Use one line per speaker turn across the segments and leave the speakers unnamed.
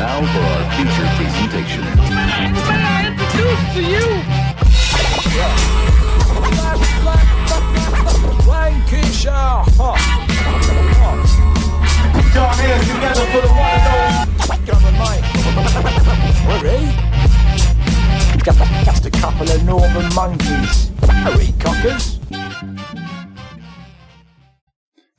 now for our feature presentation.
May I introduce to you Lancashire Put your hands together for the one and only Hurry Just a couple of northern monkeys. Hurry, cockers.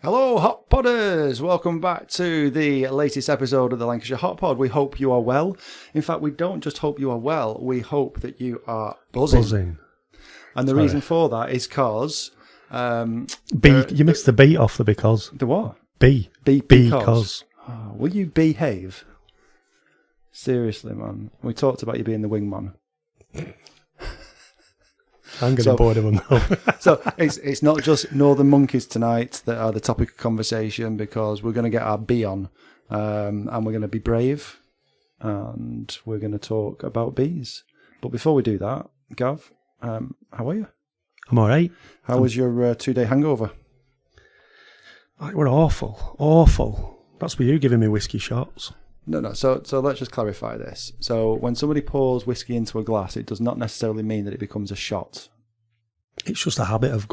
Hello, Hot Podders! Welcome back to the latest episode of the Lancashire Hot Pod. We hope you are well. In fact, we don't just hope you are well, we hope that you are buzzing. And the reason for that is because...
you missed the beat off the because.
The what?
Because.
Oh, will you behave? Seriously, man. We talked about you being the wingman.
I'm getting bored of them now.
So it's not just northern monkeys tonight that are the topic of conversation, because we're going to get our bee on, and we're going to be brave, and we're going to talk about bees. But before we do that, Gav, how are you?
I'm all right.
How was your 2-day hangover?
We're awful. That's with you giving me whiskey shots.
No. So let's just clarify this. So when somebody pours whiskey into a glass, it does not necessarily mean that it becomes a shot.
It's just a habit of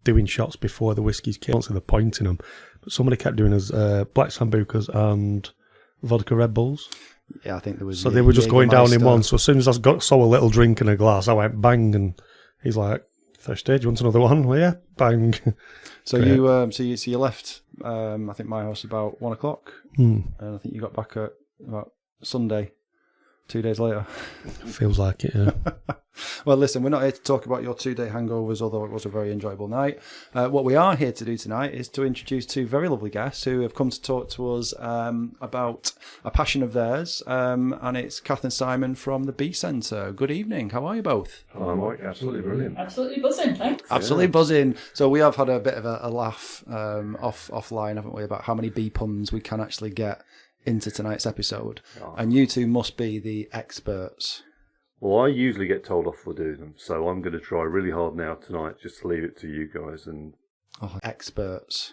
doing shots before the whiskey's killed. I don't see the point in them. But somebody kept doing us black sambucas and vodka Red Bulls.
Yeah, I think there was.
So they were just going down in one. So as soon as I saw a little drink in a glass, I went bang, and he's like, "Thirsty? Do you want another one?" Well, yeah, bang.
So you left. I think my house about 1:00, and I think you got back at about Sunday, 2 days later.
Feels like it, yeah.
Well, listen, we're not here to talk about your 2-day hangovers, although it was a very enjoyable night. What we are here to do tonight is to introduce two very lovely guests who have come to talk to us about a passion of theirs, and it's Kath and Simon from the Bee Centre. Good evening. How are you both?
Hi, Mike. Absolutely brilliant.
Absolutely buzzing, thanks.
Absolutely buzzing. So we have had a bit of a laugh offline, haven't we, about how many bee puns we can actually get into tonight's episode. Oh. And you two must be the experts.
Well, I usually get told off for doing them, so I'm going to try really hard now tonight just to leave it to you guys. And
experts.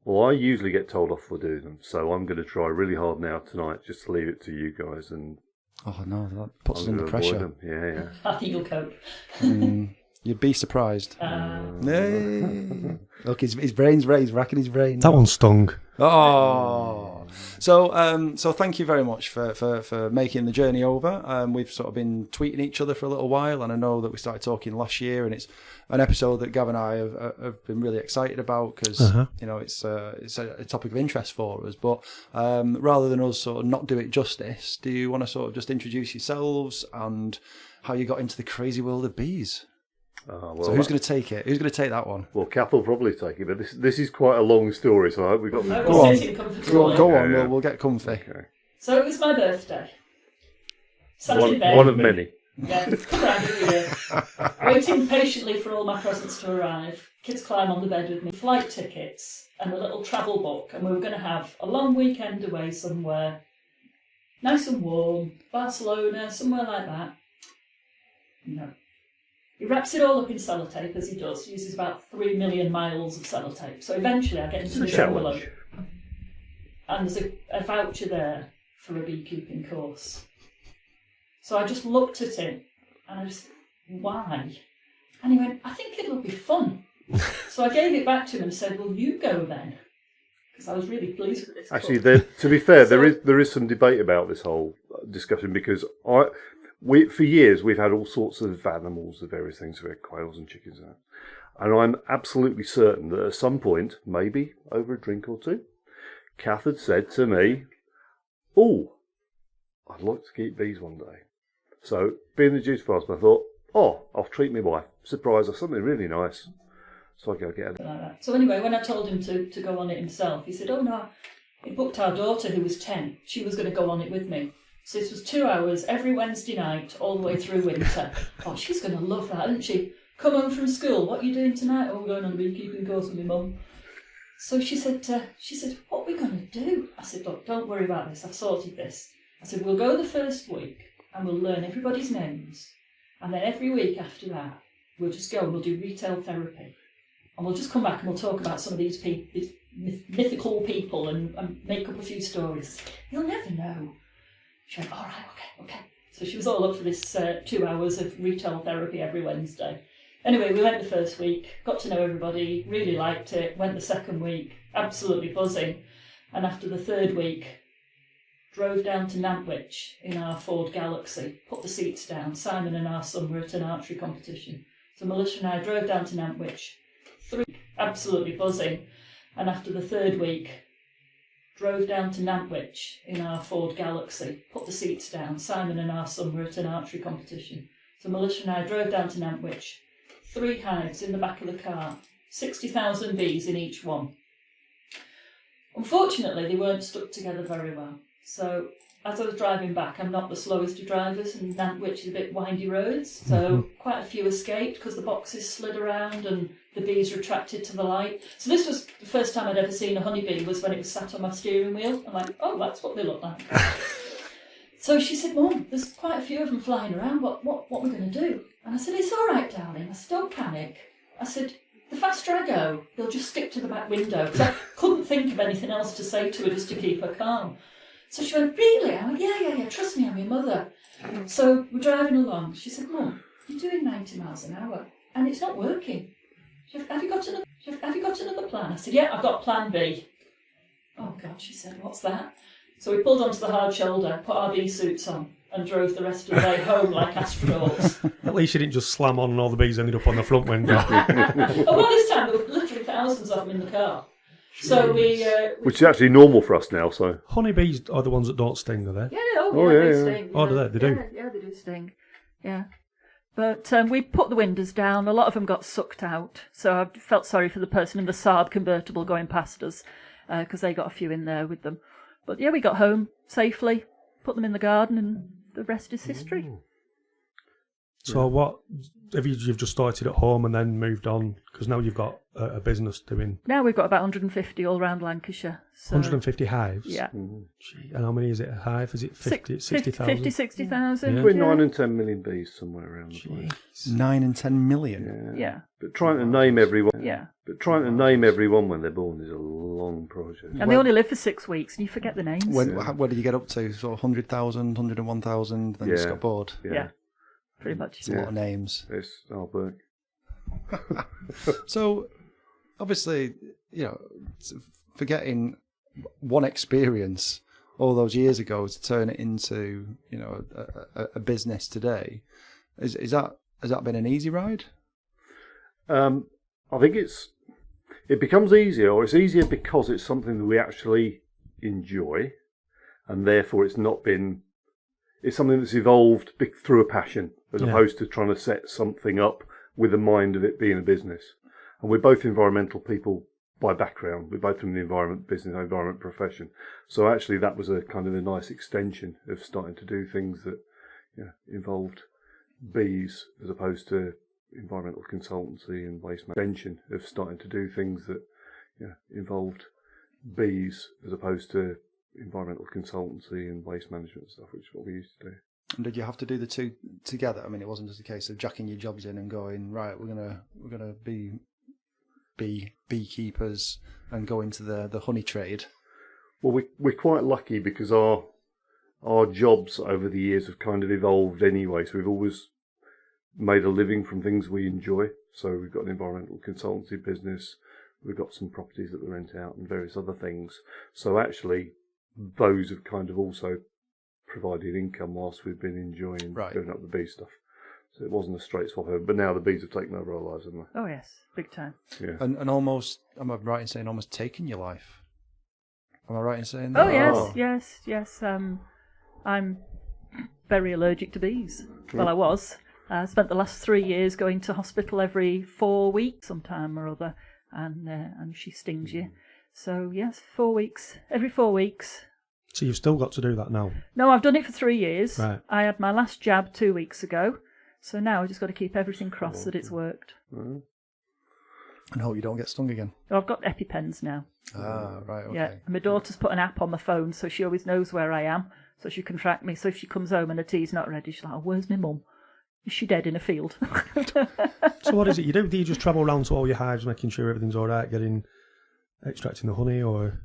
Well, I usually get told off for doing them, so I'm going to try really hard now tonight just to leave it to you guys. And
oh no, that puts us under pressure.
Yeah.
I think you'll cope.
You'd be surprised. Look, his brain's raised. He's racking his brain.
That one stung.
Oh, so thank you very much for making the journey over. We've sort of been tweeting each other for a little while, and I know that we started talking last year, and it's an episode that Gav and I have been really excited about because you know it's a topic of interest for us. But rather than us sort of not do it justice, do you want to sort of just introduce yourselves and how you got into the crazy world of bees? So who's going to take it? Who's going to take that one?
Well, Kath will probably take it, but this is quite a long story, so I hope we've got...
Go on, we'll get comfy.
Okay.
So it was my birthday. Sat in bed.
One of many.
Yeah, come round every year. Waiting patiently for all my presents to arrive. Kids climb on the bed with me. Flight tickets and a little travel book, and we were going to have a long weekend away somewhere. Nice and warm. Barcelona, somewhere like that. No. He wraps it all up in sellotape, as he does. He uses about 3 million miles of sellotape. So eventually I get into the envelope. And there's a voucher there for a beekeeping course. So I just looked at him and I just, why? And he went, I think it'll be fun. So I gave it back to him and said, well, you go then. Because I was really pleased with this.
Actually, to be fair, there is some debate about this whole discussion, because for years, we've had all sorts of animals of various things. We had quails and chickens. And I'm absolutely certain that at some point, maybe over a drink or two, Kath had said to me, oh, I'd like to keep bees one day. So, being the juice fast, I thought, I'll treat my wife. Surprise her, something really nice. So I go get it.
So anyway, when I told him to go on it himself, he said, oh no, he booked our daughter who was 10. She was going to go on it with me. So this was 2 hours every Wednesday night, all the way through winter. Oh, she's going to love that, isn't she? Come home from school. What are you doing tonight? Oh, we're going on a beekeeping course with my mum. So she said, what are we going to do? I said, look, don't worry about this. I've sorted this. I said, we'll go the first week and we'll learn everybody's names. And then every week after that, we'll just go and we'll do retail therapy. And we'll just come back and we'll talk about some of these mythical people and make up a few stories. You'll never know. She went, all right, okay. So she was all up for this 2 hours of retail therapy every Wednesday. Anyway, we went the first week, got to know everybody, really liked it. Went the second week, absolutely buzzing. And after the third week, drove down to Nantwich in our Ford Galaxy, put the seats down. Simon and our son were at an archery competition. So Melissa and I drove down to Nantwich, absolutely buzzing. And after the third week, drove down to Nantwich in our Ford Galaxy, put the seats down. Simon and our son were at an archery competition. So Melissa and I drove down to Nantwich, 3 hives in the back of the car, 60,000 bees in each one. Unfortunately, they weren't stuck together very well. So as I was driving back, I'm not the slowest of drivers, and Nantwich is a bit windy roads, so quite a few escaped because the boxes slid around and the bees were attracted to the light. So this was the first time I'd ever seen a honeybee, was when it was sat on my steering wheel. I'm like, oh, that's what they look like. So she said, Mum, there's quite a few of them flying around. What are we going to do? And I said, it's all right, darling. I said, don't panic. I said, the faster I go, they'll just stick to the back window. Because I couldn't think of anything else to say to her just to keep her calm. So she went, really? I went, yeah, trust me, I'm your mother. So we're driving along. She said, Mum, you're doing 90 miles an hour and it's not working. She said, have you got another plan? I said, yeah, I've got plan B. Oh, God, she said, what's that? So we pulled onto the hard shoulder, put our bee suits on and drove the rest of the way home like astronauts.
At least you didn't just slam on and all the bees ended up on the front window.
Oh, well, this time there were literally thousands of them in the car. So we...
Which is actually normal for us now, so...
Honeybees are the ones that don't sting, are they?
Yeah, they sting.
Oh, do they? They do?
Yeah, they do sting. Yeah. But we put the windows down. A lot of them got sucked out. So I felt sorry for the person in the Saab convertible going past us, because they got a few in there with them. But yeah, we got home safely, put them in the garden, and the rest is history.
So what, you've just started at home and then moved on, because now you've got a business doing...
Now we've got about 150 all around Lancashire. So,
150 hives?
Yeah.
Gee, and how many is it a hive? Is it 60,000?
50, 60,000.
Yeah.
Between 9 and 10 million bees somewhere around the place.
9 and 10 million?
Yeah.
But trying to name everyone...
Yeah.
But trying to name everyone when they're born is a long project.
And they only live for 6 weeks, and you forget the names.
Where did you get up to? Sort of 100,000, 101,000, then you just got bored?
Yeah. Pretty much.
It's a lot of names.
It's hard work.
So, obviously, forgetting one experience all those years ago to turn it into, a business today, has that been an easy ride?
I think it becomes easier, or it's easier because it's something that we actually enjoy, and therefore it's something that's evolved through a passion, as opposed to trying to set something up with the mind of it being a business. And we're both environmental people by background. We're both from the environment profession. So actually that was a kind of a nice extension of starting to do things that involved bees, as opposed to environmental consultancy and waste management. Of starting to do things that involved bees, as opposed to environmental consultancy and waste management stuff, which is what we used to do.
And did you have to do the two together? I mean, it wasn't just a case of jacking your jobs in and going, right, we're gonna be beekeepers and go into the honey trade.
Well, we're quite lucky because our jobs over the years have kind of evolved anyway. So we've always made a living from things we enjoy. So we've got an environmental consultancy business. We've got some properties that we rent out and various other things. So actually, those have kind of also provided income whilst we've been enjoying doing up the bee stuff. So it wasn't a straight swap over, but now the bees have taken over our lives, haven't they?
Oh yes, big time.
Yeah.
And almost, am I right in saying almost taken your life? Am I right in saying that?
Oh yes. I'm very allergic to bees. Well, I was. I spent the last 3 years going to hospital every 4 weeks, sometime or other, and she stings you. So yes, 4 weeks, every 4 weeks.
So you've still got to do that now?
No, I've done it for 3 years.
Right.
I had my last jab 2 weeks ago. So now I've just got to keep everything crossed that it's worked.
And hope you don't get stung again.
Oh, I've got EpiPens now.
Ah, right, okay.
Yeah, and my daughter's put an app on my phone so she always knows where I am, so she can track me. So if she comes home and her tea's not ready, she's like, oh, where's my mum? Is she dead in a field?
So what is it you do? Do you just travel around to all your hives making sure everything's all right, extracting the honey, or...?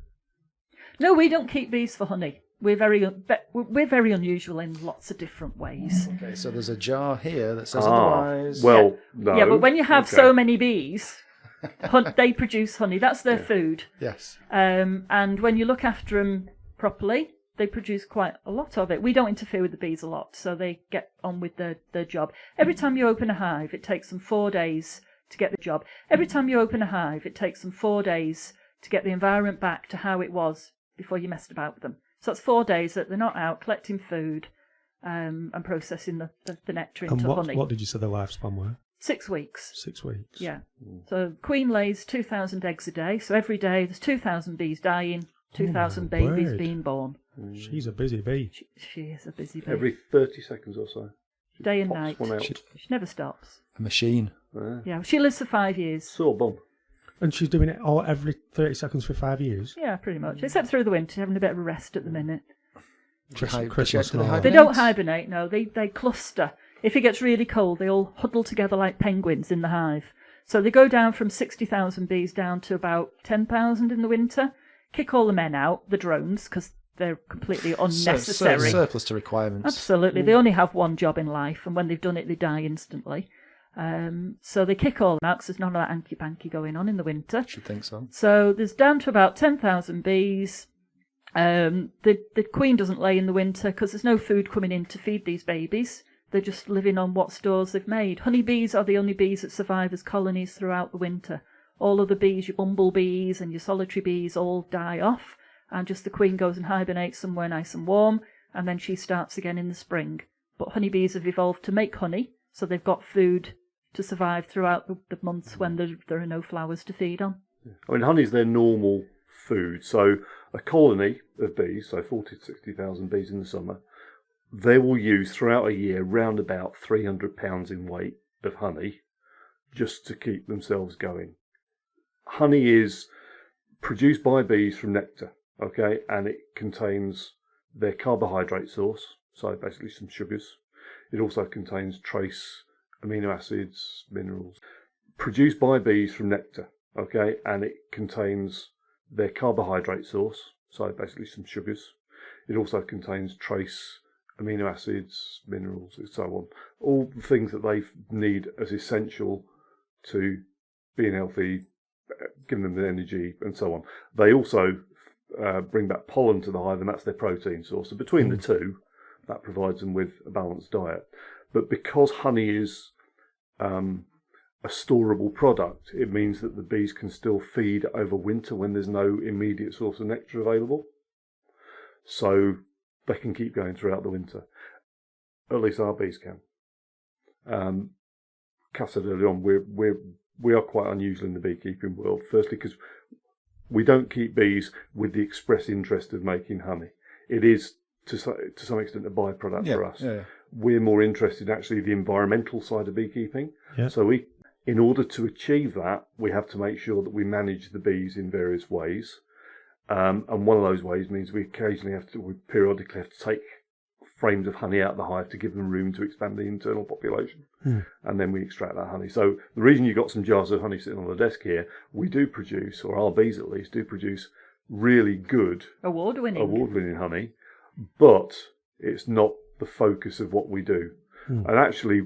No, we don't keep bees for honey. We're very unusual in lots of different ways.
Okay, so there's a jar here that says otherwise.
Well, no.
Yeah, but when you have so many bees, they produce honey. That's their food.
Yes.
And when you look after them properly, they produce quite a lot of it. We don't interfere with the bees a lot, so they get on with their job. Every time you open a hive, it takes them 4 days to get the job. Every time you open a hive, it takes them 4 days to get the environment back to how it was before you messed about with them. So that's 4 days that they're not out collecting food and processing the nectar into honey.
What did you say the lifespan were?
6 weeks.
6 weeks.
Yeah. So queen lays 2,000 eggs a day. So every day there's 2,000 bees dying, 2,000 babies
word.
being born.
She's a busy bee.
She is a busy bee.
Every 30 seconds or so.
Day and
pops
night.
one out.
She never stops.
A machine.
Yeah, she lives for 5 years.
Sore bomb.
And she's doing it all every 30 seconds for 5 years.
Yeah, pretty much. Except through the winter, having a bit of a rest at the minute.
Christmas
do they
and all.
They don't hibernate, no. They cluster. If it gets really cold, they all huddle together like penguins in the hive. So they go down from 60,000 bees down to about 10,000 in the winter. Kick all the men out, the drones, because they're completely unnecessary.
Surplus to requirements.
Absolutely. They only have one job in life, and when they've done it, they die instantly. So they kick all them out because there's none of that hanky-panky going on in the winter.
Should think so.
So there's down to about 10,000 bees. The queen doesn't lay in the winter because there's no food coming in to feed these babies. They're just living on what stores they've made. Honeybees are the only bees that survive as colonies throughout the winter. All other bees, your bumblebees and your solitary bees, all die off, and just the queen goes and hibernates somewhere nice and warm, and then she starts again in the spring. But honeybees have evolved to make honey, so they've got food to survive throughout the months when there are no flowers to feed on.
I mean, honey's their normal food. So a colony of bees, so 40 to 60,000 bees in the summer, they will use throughout a year round about 300 pounds in weight of honey just to keep themselves going. Honey is produced by bees from nectar, okay, and it contains their carbohydrate source, so basically some sugars. It also contains trace amino acids, minerals, produced by bees from nectar, okay, and it contains their carbohydrate source, so basically some sugars. It also contains trace amino acids, minerals, and so on. All the things that they need as essential to being healthy, giving them the energy, and so on. They also bring back pollen to the hive, and that's their protein source. So between the two, that provides them with a balanced diet. But because honey is a storable product, it means that the bees can still feed over winter when there's no immediate source of nectar available. So they can keep going throughout the winter. At least our bees can. Kath said earlier on, we are quite unusual in the beekeeping world. Firstly, because we don't keep bees with the express interest of making honey. It is to some extent a byproduct for us.
Yeah.
We're more interested in actually the environmental side of beekeeping.
Yeah.
So in order to achieve that, we have to make sure that we manage the bees in various ways. And one of those ways means we periodically have to take frames of honey out of the hive to give them room to expand the internal population. And then we extract that honey. So the reason you've got some jars of honey sitting on the desk here, we do produce, or our bees at least, do produce really good award-winning honey, but it's not the focus of what we do. And actually,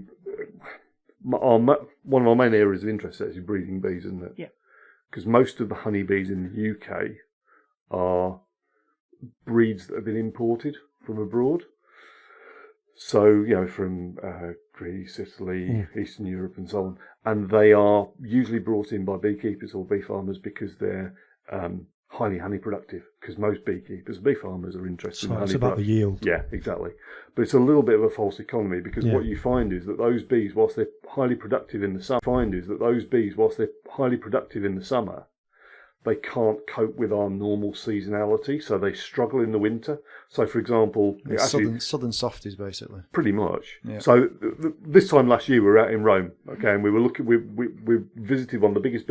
one of our main areas of interest is breeding bees, isn't it?
Yeah.
Because most of the honeybees in the UK are breeds that have been imported from abroad. So, from Greece, Italy, Eastern Europe and so on. And they are usually brought in by beekeepers or bee farmers because they're highly honey productive, because most beekeepers and bee farmers are interested in honey.
It's about the yield.
Yeah, exactly. But it's a little bit of a false economy, because what you find is that those bees, whilst they're highly productive in the summer, they can't cope with our normal seasonality, so they struggle in the winter. So, for example,
Southern softies, basically.
Pretty much.
Yeah.
So this time last year we were out in Rome, okay, and we were looking. We visited one of the biggest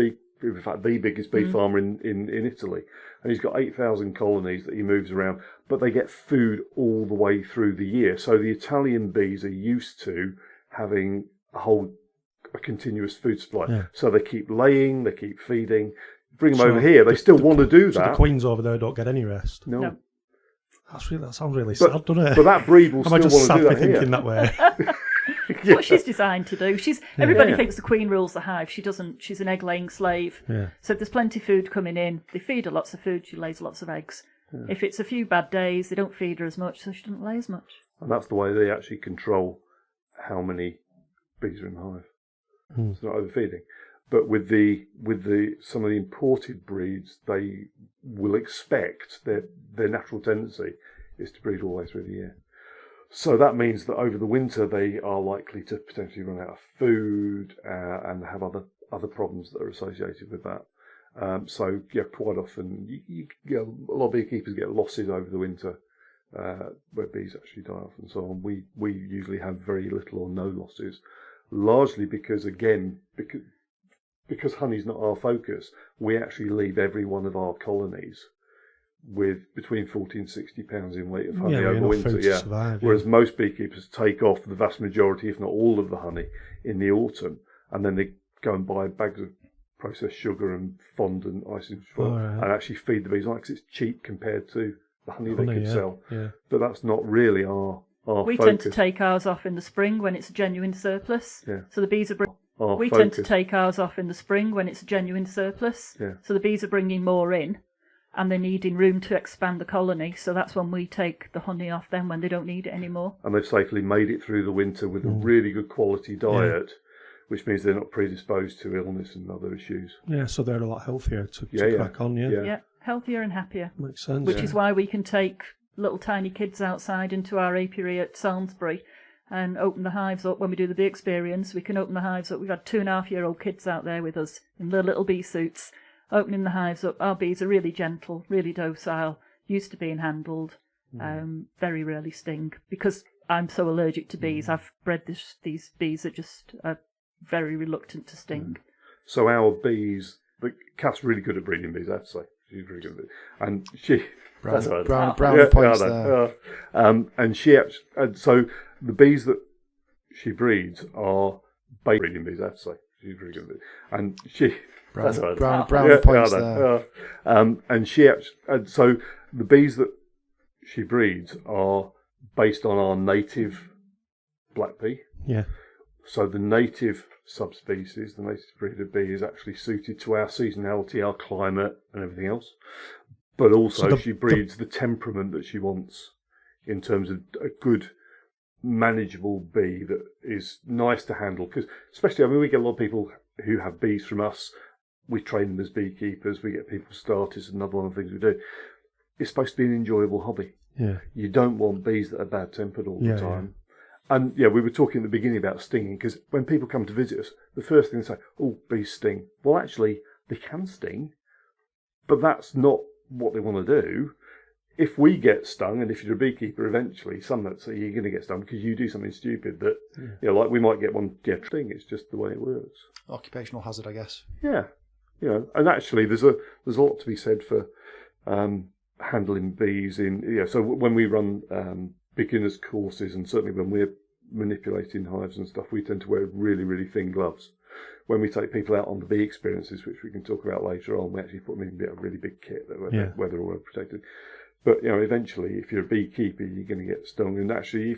bee farmer in Italy, and he's got 8,000 colonies that he moves around, but they get food all the way through the year. So the Italian bees are used to having a continuous food supply. Yeah. So they keep laying, they keep feeding. Bring them over here. They still want to do that.
So the queens over there don't get any rest.
No.
That sounds really sad, doesn't it?
But that breed will
Am I
still
just
want to do
sad for
that
thinking
here.
that way?
That's what she's designed to do. Everybody
Yeah.
thinks the queen rules the hive. She doesn't. She's an egg-laying slave.
Yeah.
So if there's plenty of food coming in, they feed her lots of food, she lays lots of eggs. If it's a few bad days, they don't feed her as much, so she doesn't lay as much.
And that's the way they actually control how many bees are in the hive. It's not overfeeding. But with some of the imported breeds, they will expect their natural tendency is to breed all the way through the year. So that means that over the winter they are likely to potentially run out of food and have other problems that are associated with that. So quite often a lot of beekeepers get losses over the winter where bees actually die off and so on. We usually have very little or no losses, largely because honey's not our focus. We actually leave every one of our colonies with between 40 and 60 pounds in weight of honey over
enough
winter.
food to survive,
Whereas most beekeepers take off the vast majority, if not all, of the honey in the autumn, and then they go and buy bags of processed sugar and fondant, icing, and actually feed the bees on it because it's cheap compared to the honey they could sell.
Yeah.
But that's not really our
We
focus.
tend to take ours off in the spring when it's a genuine surplus.
Yeah.
So the bees are. We
focus.
tend to take ours off in the spring when it's a genuine surplus.
Yeah.
So the bees are bringing more in, and they're needing room to expand the colony. So that's when we take the honey off them when they don't need it anymore.
And they've safely made it through the winter with a really good quality diet, which means they're not predisposed to illness and other issues.
Yeah, so they're a lot healthier to crack on,
Yeah, healthier and happier.
Makes sense.
Which is why we can take little tiny kids outside into our apiary at Salisbury and open the hives up when we do the bee experience. We can open the hives up. We've had 2.5-year-old kids out there with us in their little bee suits, opening the hives up. Our bees are really gentle, really docile, used to being handled, very rarely sting. Because I'm so allergic to bees, I've bred these bees that just are very reluctant to sting.
So our bees, Kath's really good at breeding bees, I have to say. She's really good at it. And she...
Brown points there.
And she actually, so the bees that she breeds are breeding bees, I have to say. She's really good at it. And she...
Brown points there.
And she actually, so the bees that she breeds are based on our native black bee.
Yeah.
So the native subspecies, the native breed of bee, is actually suited to our seasonality, our climate, and everything else. But also, she breeds the temperament that she wants in terms of a good, manageable bee that is nice to handle. Because, especially, we get a lot of people who have bees from us. We train them as beekeepers. We get people started. It's another one of the things we do. It's supposed to be an enjoyable hobby.
Yeah.
You don't want bees that are bad-tempered all the time. And, we were talking at the beginning about stinging, because when people come to visit us, the first thing they say, oh, bees sting. Well, actually, they can sting, but that's not what they want to do. If we get stung, and if you're a beekeeper, eventually, some that say you're going to get stung because you do something stupid that, like we might get one sting. It's just the way it works.
Occupational hazard, I guess.
Yeah, and actually, there's a lot to be said for handling bees in. So when we run beginners courses, and certainly when we're manipulating hives and stuff, we tend to wear really, really thin gloves. When we take people out on the bee experiences, which we can talk about later on, we actually put them in a really big kit that where they're all protected. But eventually, if you're a beekeeper, you're going to get stung. And actually,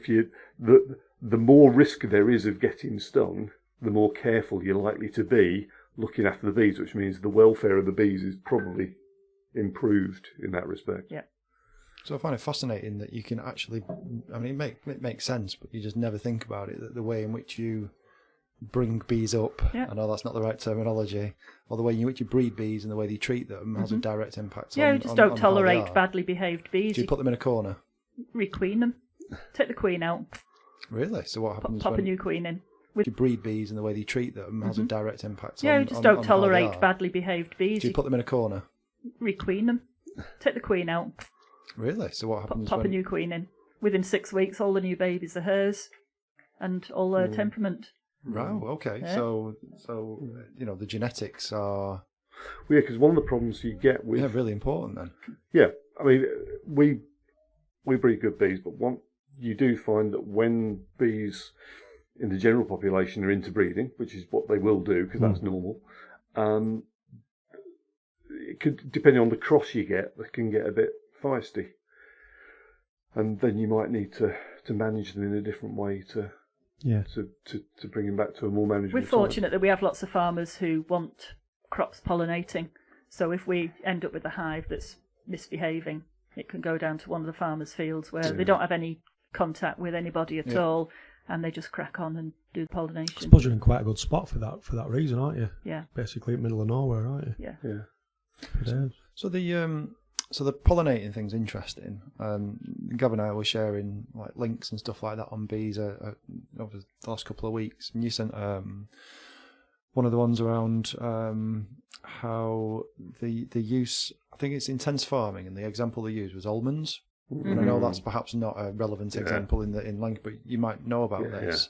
the more risk there is of getting stung, the more careful you're likely to be looking after the bees, which means the welfare of the bees is probably improved in that respect.
Yeah.
So I find it fascinating that you can actually, it makes sense, but you just never think about it, that the way in which you bring bees up, I know that's not the right terminology, or the way in which you breed bees and the way you treat them has a direct impact on
we just don't tolerate badly behaved bees.
Do you put them in a corner?
Requeen them. Take the queen out.
Really? So what happens
Pop
when
a new queen in.
you breed bees and the way you treat them has a direct impact on
we just don't tolerate badly behaved bees.
Do you put them in a corner?
Requeen them. Take the queen out.
Really? So what happens
Pop a new queen in. Within 6 weeks, all the new babies are hers, and all their temperament.
Right. Okay.
Yeah.
So the genetics are
because one of the problems you get with
really important then.
Yeah, we breed good bees, but you do find that when bees in the general population are interbreeding, which is what they will do because that's normal, it could, depending on the cross you get, they can get a bit feisty. and then you might need to manage them in a different way to bring them back to a more manageable
We're fortunate that we have lots of farmers who want crops pollinating. So if we end up with a hive that's misbehaving, it can go down to one of the farmers' fields where they don't have any contact with anybody at all, and they just crack on and do the pollination.
I suppose you're in quite a good spot for that reason, aren't you?
Yeah.
Basically, in the middle of nowhere, aren't you?
Yeah.
Yeah.
So the pollinating thing's interesting. Gav and I were sharing like links and stuff like that on bees over the last couple of weeks, and you sent one of the ones around how the use. I think it's intense farming, and the example they used was almonds. And I know that's perhaps not a relevant example in Lancashire, but you might know about this.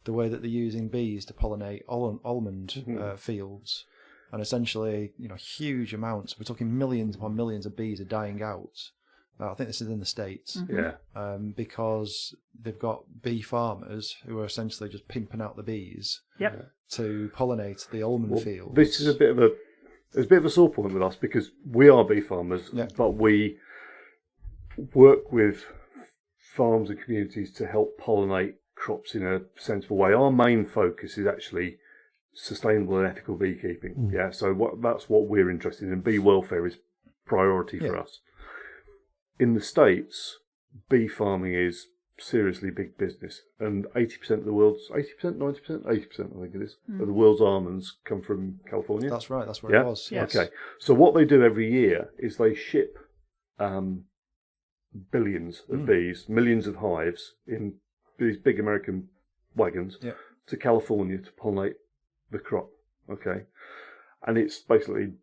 The way that they're using bees to pollinate almond fields. And essentially, huge amounts. We're talking millions upon millions of bees are dying out. I think this is in the States. Because they've got bee farmers who are essentially just pimping out the bees to pollinate the almond fields.
This is a bit of a sore point with us because we are bee farmers, but we work with farms and communities to help pollinate crops in a sensible way. Our main focus is actually sustainable and ethical beekeeping. So that's what we're interested in. Bee welfare is priority for us. In the States, bee farming is seriously big business, and 80% of the world's 80%, 90%, 80%, I think it is, of the world's almonds come from California.
That's right. That's where it was.
Yes.
Okay. So what they do every year is they ship billions of bees, millions of hives in these big American wagons to California to pollinate the crop. Okay. And it's basically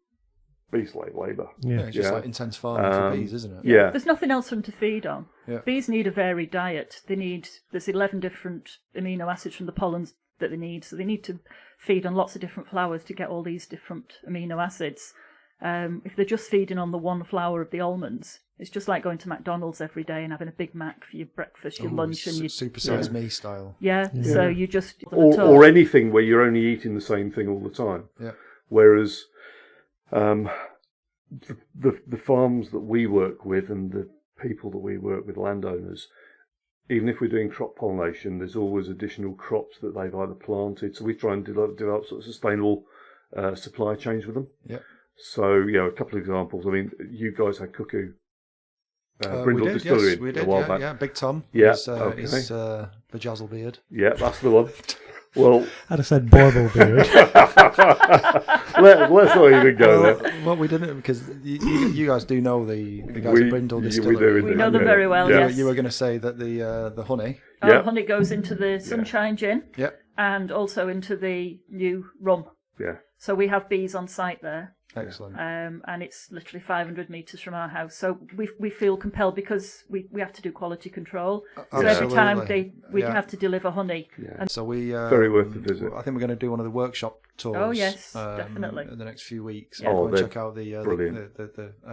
bee slave labour.
It's just like intense farming for bees, isn't it?
Yeah.
There's nothing else for them to feed on.
Yeah.
Bees need a varied diet. There's 11 different amino acids from the pollens that they need, so they need to feed on lots of different flowers to get all these different amino acids. If they're just feeding on the one flower of the almonds, it's just like going to McDonald's every day and having a Big Mac for your breakfast, your lunch, and your
supersize me style.
So you just
or anything where you're only eating the same thing all the time.
Yeah.
Whereas the farms that we work with and the people that we work with, landowners, even if we're doing crop pollination, there's always additional crops that they've either planted. So we try and develop sort of sustainable supply chains with them.
Yeah.
So, a couple of examples. I mean, you guys had cuckoo Brindle
we did,
Distillery
yes, we did,
a while back.
Big Tom.
Yeah,
his vajazzle beard.
Yeah, that's the one. Well,
I'd have said Borbal beard.
let's not even go there.
Well, we didn't because you guys do know the guys at Brindle Distillery.
We know them very well.
Yeah.
Yes.
You were going to say that the honey.
Honey goes into the Sunshine Gin.
Yeah.
And also into the new rum.
Yeah.
So we have bees on site there.
Excellent.
And it's literally 500 metres from our house. So we feel compelled because we have to do quality control. So every time we have to deliver honey.
Yeah.
And
So we
very worth the visit.
I think we're going to do one of the workshop tours.
Oh yes, definitely.
In the next few weeks.
Yeah.
Go and
they're
check out the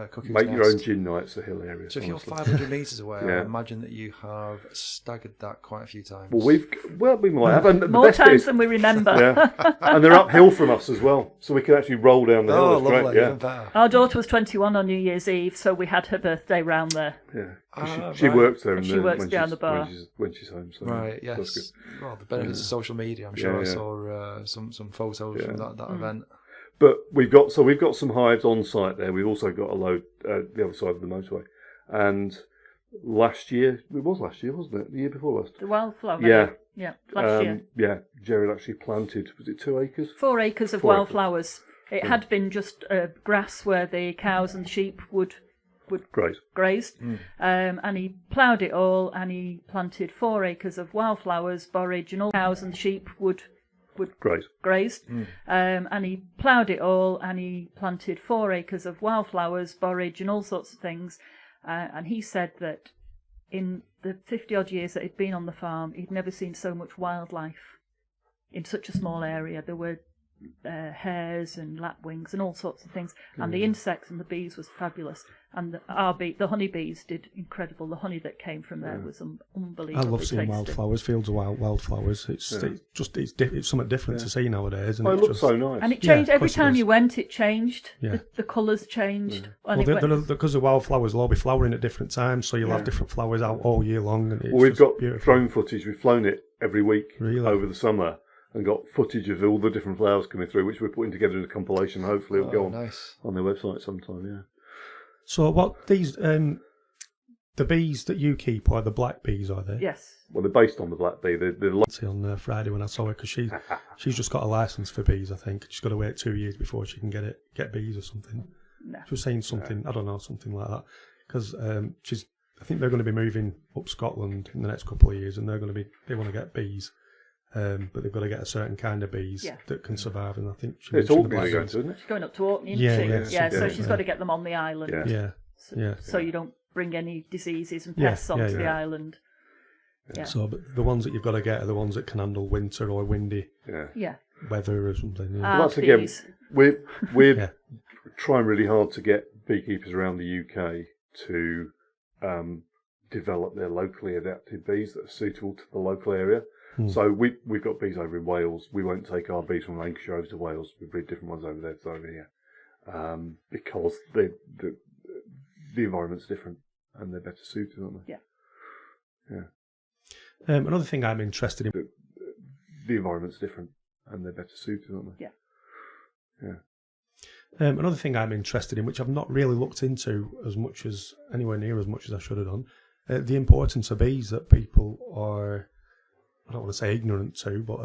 Cuckoo's
Make your
Nest.
own gin nights are hilarious.
So if you're
honestly.
500 metres away,
Yeah.
I imagine that you have staggered that quite a few times.
Well, we might have. And the
More
best bit
times
is-
than we remember.
Yeah. And they're uphill from us as well, so we can actually roll down the hill.
Oh,
It's great.
lovely.
Yeah.
Even better.
Our daughter was 21 on New Year's Eve, so we had her birthday round there.
Yeah.
Ah,
She
right.
works there.
And
in
she works
when
behind
she's-
the bar.
when she's home. So
Right,
that's
yes.
good.
Well, the benefits of social media. I'm sure I
Yeah.
saw some photos from that event.
But we've got some hives on site there. We've also got a load the other side of the motorway. And last year, it was last year, wasn't it? The year before last.
The wildflower.
Yeah.
Yeah, last year.
Yeah, Jerry actually planted, was it 2 acres?
4 acres of
4 acres.
wildflowers. It had been just grass where the cows and the sheep would
Great.
graze. And he ploughed it all and he planted 4 acres of wildflowers, borage, and all cows and the sheep would
Great.
grazed. And he ploughed it all and he planted 4 acres of wildflowers, borage, and all sorts of things. And he said that in the 50 odd years that he'd been on the farm, he'd never seen so much wildlife in such a small area. There were hares and lapwings and all sorts of things. And the insects and the bees was fabulous. And the honeybees did incredible. The honey that came from there was unbelievable.
I love seeing wildflowers, fields of wildflowers. It's something different to see nowadays. And
it looks so nice.
And it changed every
course it
time
does.
you went. It changed.
Yeah.
The colours changed.
Well,
And
because the wildflowers will all be flowering at different times, so you'll have different flowers out all year long. And it's
We've
just
got
beautiful.
drone footage. We've flown it every week
Really?
over the summer and got footage of all the different flowers coming through, which we're putting together in a compilation. Hopefully it'll go on their website sometime, yeah.
So what these the bees that you keep are the black bees, are they?
yes.
Well, they're based on the black bee.
See on Friday when I saw her, because she's just got a license for bees. I think she's got to wait 2 years before she can get bees or something.
No.
She was saying something, I don't know, something like that, because I think they're going to be moving up Scotland in the next couple of years, and they want to get bees. But they've got to get a certain kind of bees that can survive, and I think
it's all going to go to, isn't it?
She's going up to Orkney,
Yeah,
isn't she?
yeah,
So she's got to get them on the island.
Yeah.
So you don't bring any diseases and pests onto the island. Yeah.
So, but the ones that you've got to get are the ones that can handle winter or windy weather or something. Yeah.
That's again, we're
Yeah.
trying really hard to get beekeepers around the UK to develop their locally adapted bees that are suitable to the local area. So we've got bees over in Wales. We won't take our bees from Lancashire over to Wales. We breed different ones over there to over here, because the environment's different and they're better suited, aren't they? Yeah.
Another thing I'm interested in.
The environment's different and they're better suited, aren't they?
Yeah.
Another thing I'm interested in, which I've not really looked into anywhere near as much as I should have done, the importance of bees that people are, I don't want to say ignorant to, but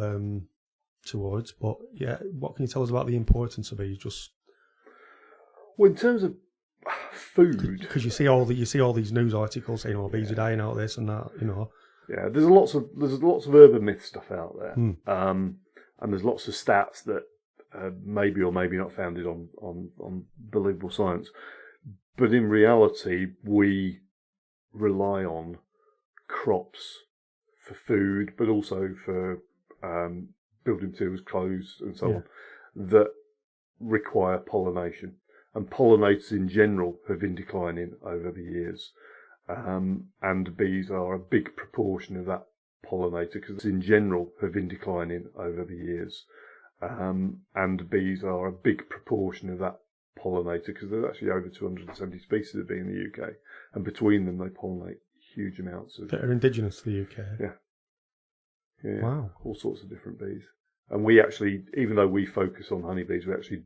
towards. But yeah, what can you tell us about the importance of bees? Just
well, in terms of food,
because you see all these news articles saying, "Oh, bees are dying out, this and that,"
Yeah, there's lots of urban myth stuff out there, and there's lots of stats that maybe or maybe not founded on believable science. But in reality, we rely on crops for food, but also for building materials, clothes, and so on, that require pollination. And pollinators in general have been declining over the years. And bees are a big proportion of that pollinator, because in general have been declining over the years. And bees are a big proportion of that pollinator, because there's actually over 270 species of bee in the UK, and between them they pollinate huge amounts of.
that are indigenous to the UK.
Yeah.
Wow.
All sorts of different bees. And we actually, even though we focus on honeybees, we actually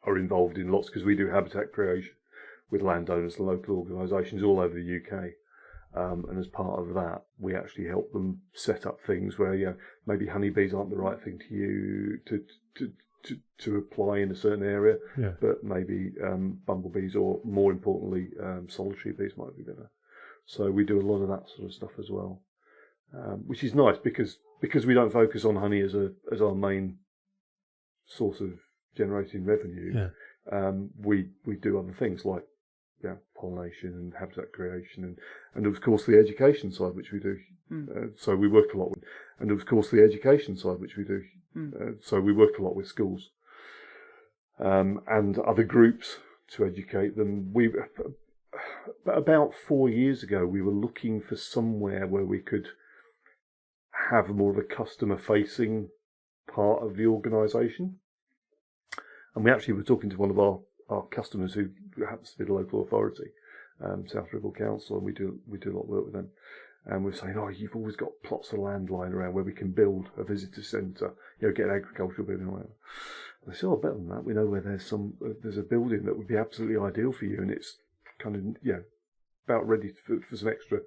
are involved in lots, because we do habitat creation with landowners and local organisations all over the UK. And as part of that, we actually help them set up things where maybe honeybees aren't the right thing to apply in a certain area, but maybe bumblebees, or more importantly, solitary bees might be better. So we do a lot of that sort of stuff as well, which is nice because we don't focus on honey as our main source of generating revenue. We do other things like pollination and habitat creation, and of course the education side, which we do. So we work a lot with, and of course the education side, which we do. So we work a lot with schools and other groups to educate them. About 4 years ago, we were looking for somewhere where we could have more of a customer-facing part of the organisation, and we actually were talking to one of our customers who happens to be the local authority, South Ribble Council, and we do a lot of work with them. And we're saying, you've always got plots of land lying around where we can build a visitor centre, get an agricultural building or whatever. And they said, better than that, we know where there's a building that would be absolutely ideal for you, and it's kind of about ready for some extra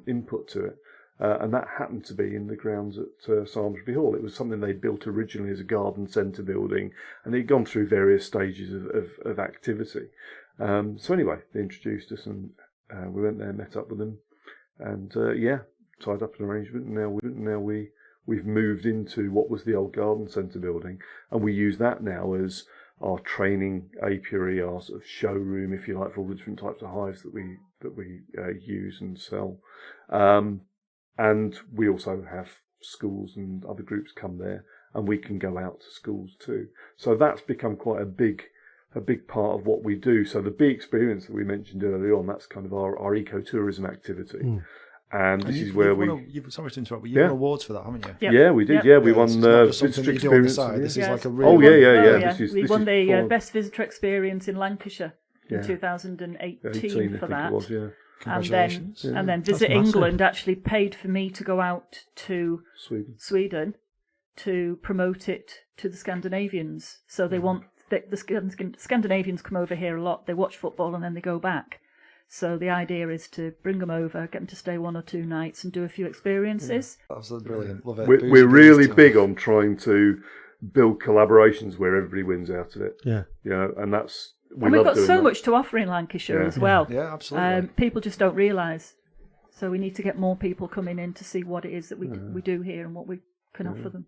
input to it. And that happened to be in the grounds at Samlesbury Hall. It was something they built originally as a garden centre building, and they'd gone through various stages of activity. So anyway, they introduced us, and we went there, met up with them, and tied up an arrangement. And now we've moved into what was the old garden centre building, and we use that now as our training apiary, our sort of showroom, if you like, for all the different types of hives that we use and sell. And we also have schools and other groups come there and we can go out to schools too. So that's become quite a big part of what we do. So the bee experience that we mentioned earlier on, that's kind of our ecotourism activity. And this is where
sorry to interrupt, but you've won awards for that, haven't you?
Yep.
Yeah, we did.
Yep.
Yeah, we won
Visitor
visitor
you do on the
experience.
side.
of the
This
year.
is like a
Oh,
really
yeah.
We won the best visitor experience in Lancashire in 2018 for that.
It was, yeah.
Congratulations.
And then Visit England actually paid for me to go out to Sweden to promote it to the Scandinavians. So they want the Scandinavians come over here a lot. They watch football and then they go back. So the idea is to bring them over, get them to stay 1 or 2 nights and do a few experiences.
Absolutely brilliant. Love it.
We're really big on trying to build collaborations where everybody wins out of it.
Yeah.
You know, and that's...
And we've got so much to offer in Lancashire as well.
Yeah, absolutely.
People just don't realise. So we need to get more people coming in to see what it is that we do here and what we can offer them.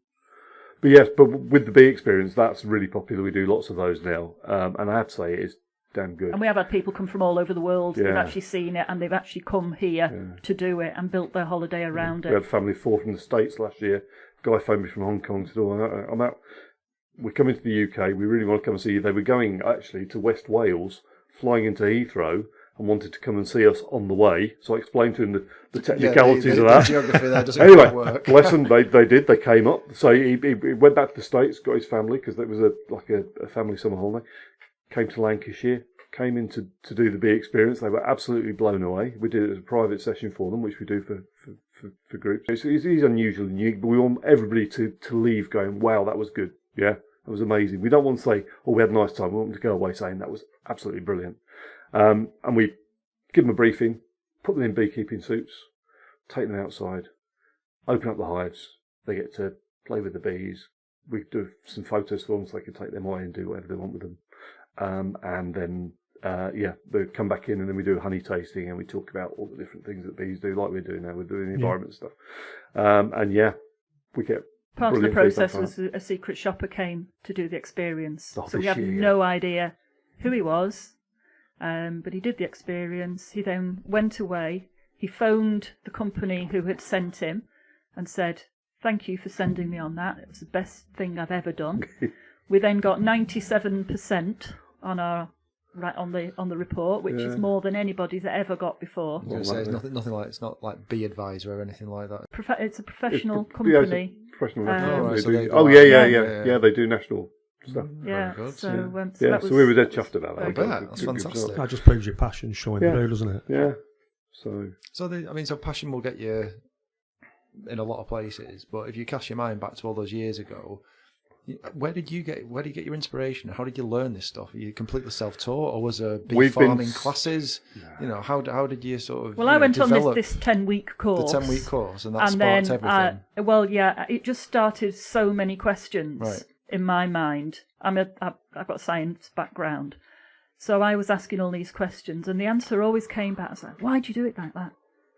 But yes, but with the bee experience, that's really popular. We do lots of those now. And I have to say, it's damn good.
And we have had people come from all over the world. They've actually seen it and they've actually come here to do it and built their holiday around it.
We had a family of 4 from the States last year. A guy phoned me from Hong Kong, said, I'm out. We're coming to the UK. We really want to come and see you. They were going actually to West Wales, flying into Heathrow, and wanted to come and see us on the way. So I explained to him the technicalities of that.
The geography there doesn't
anyway,
quite work.
bless them, they did. They came up. So he went back to the States, got his family, because it was a family summer holiday. Came to Lancashire, came in to do the bee experience. They were absolutely blown away. We did it as a private session for them, which we do for groups. It's unusual and unique, but we want everybody to leave going, wow, that was good. Yeah, that was amazing. We don't want to say, oh, we had a nice time. We want them to go away saying that was absolutely brilliant. And we give them a briefing, put them in beekeeping suits, take them outside, open up the hives. They get to play with the bees. We do some photos for them so they can take them away and do whatever they want with them. And then, they come back in and then we do a honey tasting and we talk about all the different things that bees do, like we're doing now. We're doing the environment stuff. We get
part of the
brilliant
process
feedback
was a secret shopper came to do the experience.
Oh,
So we have no idea who he was, but he did the experience. He then went away. He phoned the company who had sent him and said, thank you for sending me on that. It was the best thing I've ever done. We then got 97% on the report, which is more than anybody's ever got before.
I was going to say, it's nothing like, it's not like Bee Advisor or anything like that.
It's a professional company.
Professional they do national stuff.
Yeah,
good.
so
we were dead chuffed about that.
I bet, that's fantastic.
That just proves your passion showing through, doesn't it?
Yeah. So
passion will get you in a lot of places, but if you cast your mind back to all those years ago, where did you get your inspiration? How did you learn this stuff? Are you completely self-taught, or was there bee farming classes? You know, how did you sort of?
Well, I went on this 10-week course.
The 10-week course, and that sparked everything.
It just started so many questions in my mind. I've got a science background, so I was asking all these questions, and the answer always came back. I was like, "Why do you do it like that?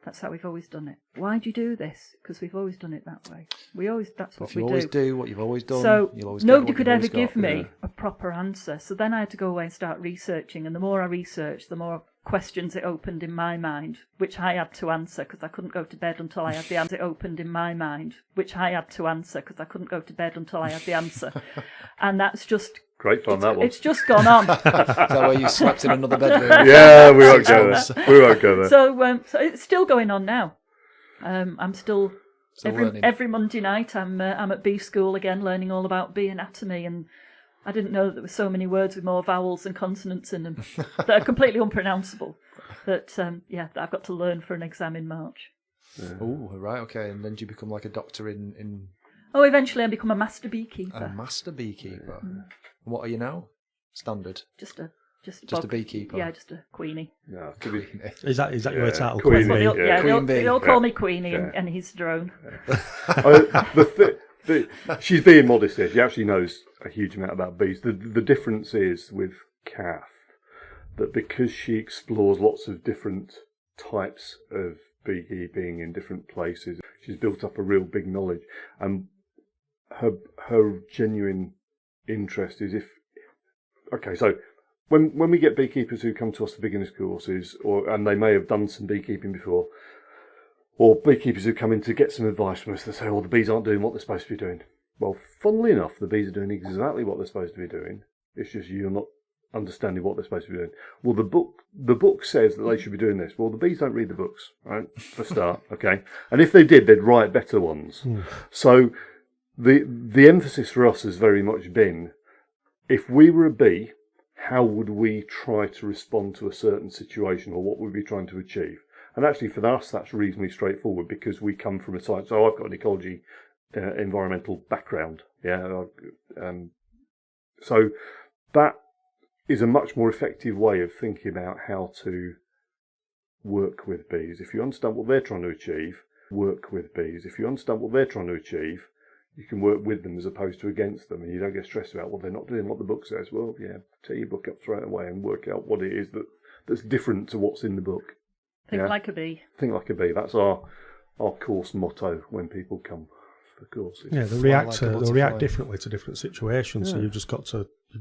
That's how we've always done it. Why do you do this? Because we've always done it that way. That's what we do.
If you always do what you've always done,
so
you'll always
nobody could ever give me a proper answer. So then I had to go away and start researching. And the more I researched, the more questions it opened in my mind, which I had to answer because I couldn't go to bed until I had the answer. It opened in my mind, which I had to answer because I couldn't go to bed until I had the answer. And that's just...
Great fun, that one.
It's just gone on.
Is that why you slept in another bedroom?
Yeah, we won't go there. We won't go there.
So it's still going on now. I'm still
learning.
every Monday night. I'm at bee school again, learning all about bee anatomy, and I didn't know that there were so many words with more vowels and consonants in them that are completely unpronounceable. But I've got to learn for an exam in March.
Yeah. Oh, right, okay. And then do you become like a doctor in?
Oh, eventually I become a master beekeeper.
A master beekeeper. Mm. What are you now? Standard.
Just a
beekeeper.
Yeah, just a queenie.
No,
is that your title?
Queen
Bee.
Queen Bee.
They'll call me Queenie and his drone.
She's being modest here. She actually knows a huge amount about bees. The difference is with Kath that because she explores lots of different types of beekeeping in different places, she's built up a real big knowledge. And her genuine interest is so when we get beekeepers who come to us for beginners courses, and they may have done some beekeeping before, or beekeepers who come in to get some advice from us that say, the bees aren't doing what they're supposed to be doing. Well, funnily enough, the bees are doing exactly what they're supposed to be doing. It's just you're not understanding what they're supposed to be doing. Well, the book says that they should be doing this. Well, the bees don't read the books, right? For a start, okay. And if they did, they'd write better ones. So the emphasis for us has very much been, if we were a bee, how would we try to respond to a certain situation, or what would we be trying to achieve? And actually, for us, that's reasonably straightforward because we come from a science. So I've got an ecology, environmental background. Yeah, so that is a much more effective way of thinking about how to work with bees. If you understand what they're trying to achieve, work with bees. If you understand what they're trying to achieve, you can work with them as opposed to against them, and you don't get stressed about, well, they're not doing what the book says. Well, yeah, take your book up straight away and work out what it is that's different to what's in the book.
Think like a bee.
Think like a bee. That's our course motto when people come for courses.
Yeah, they'll react differently to different situations. So you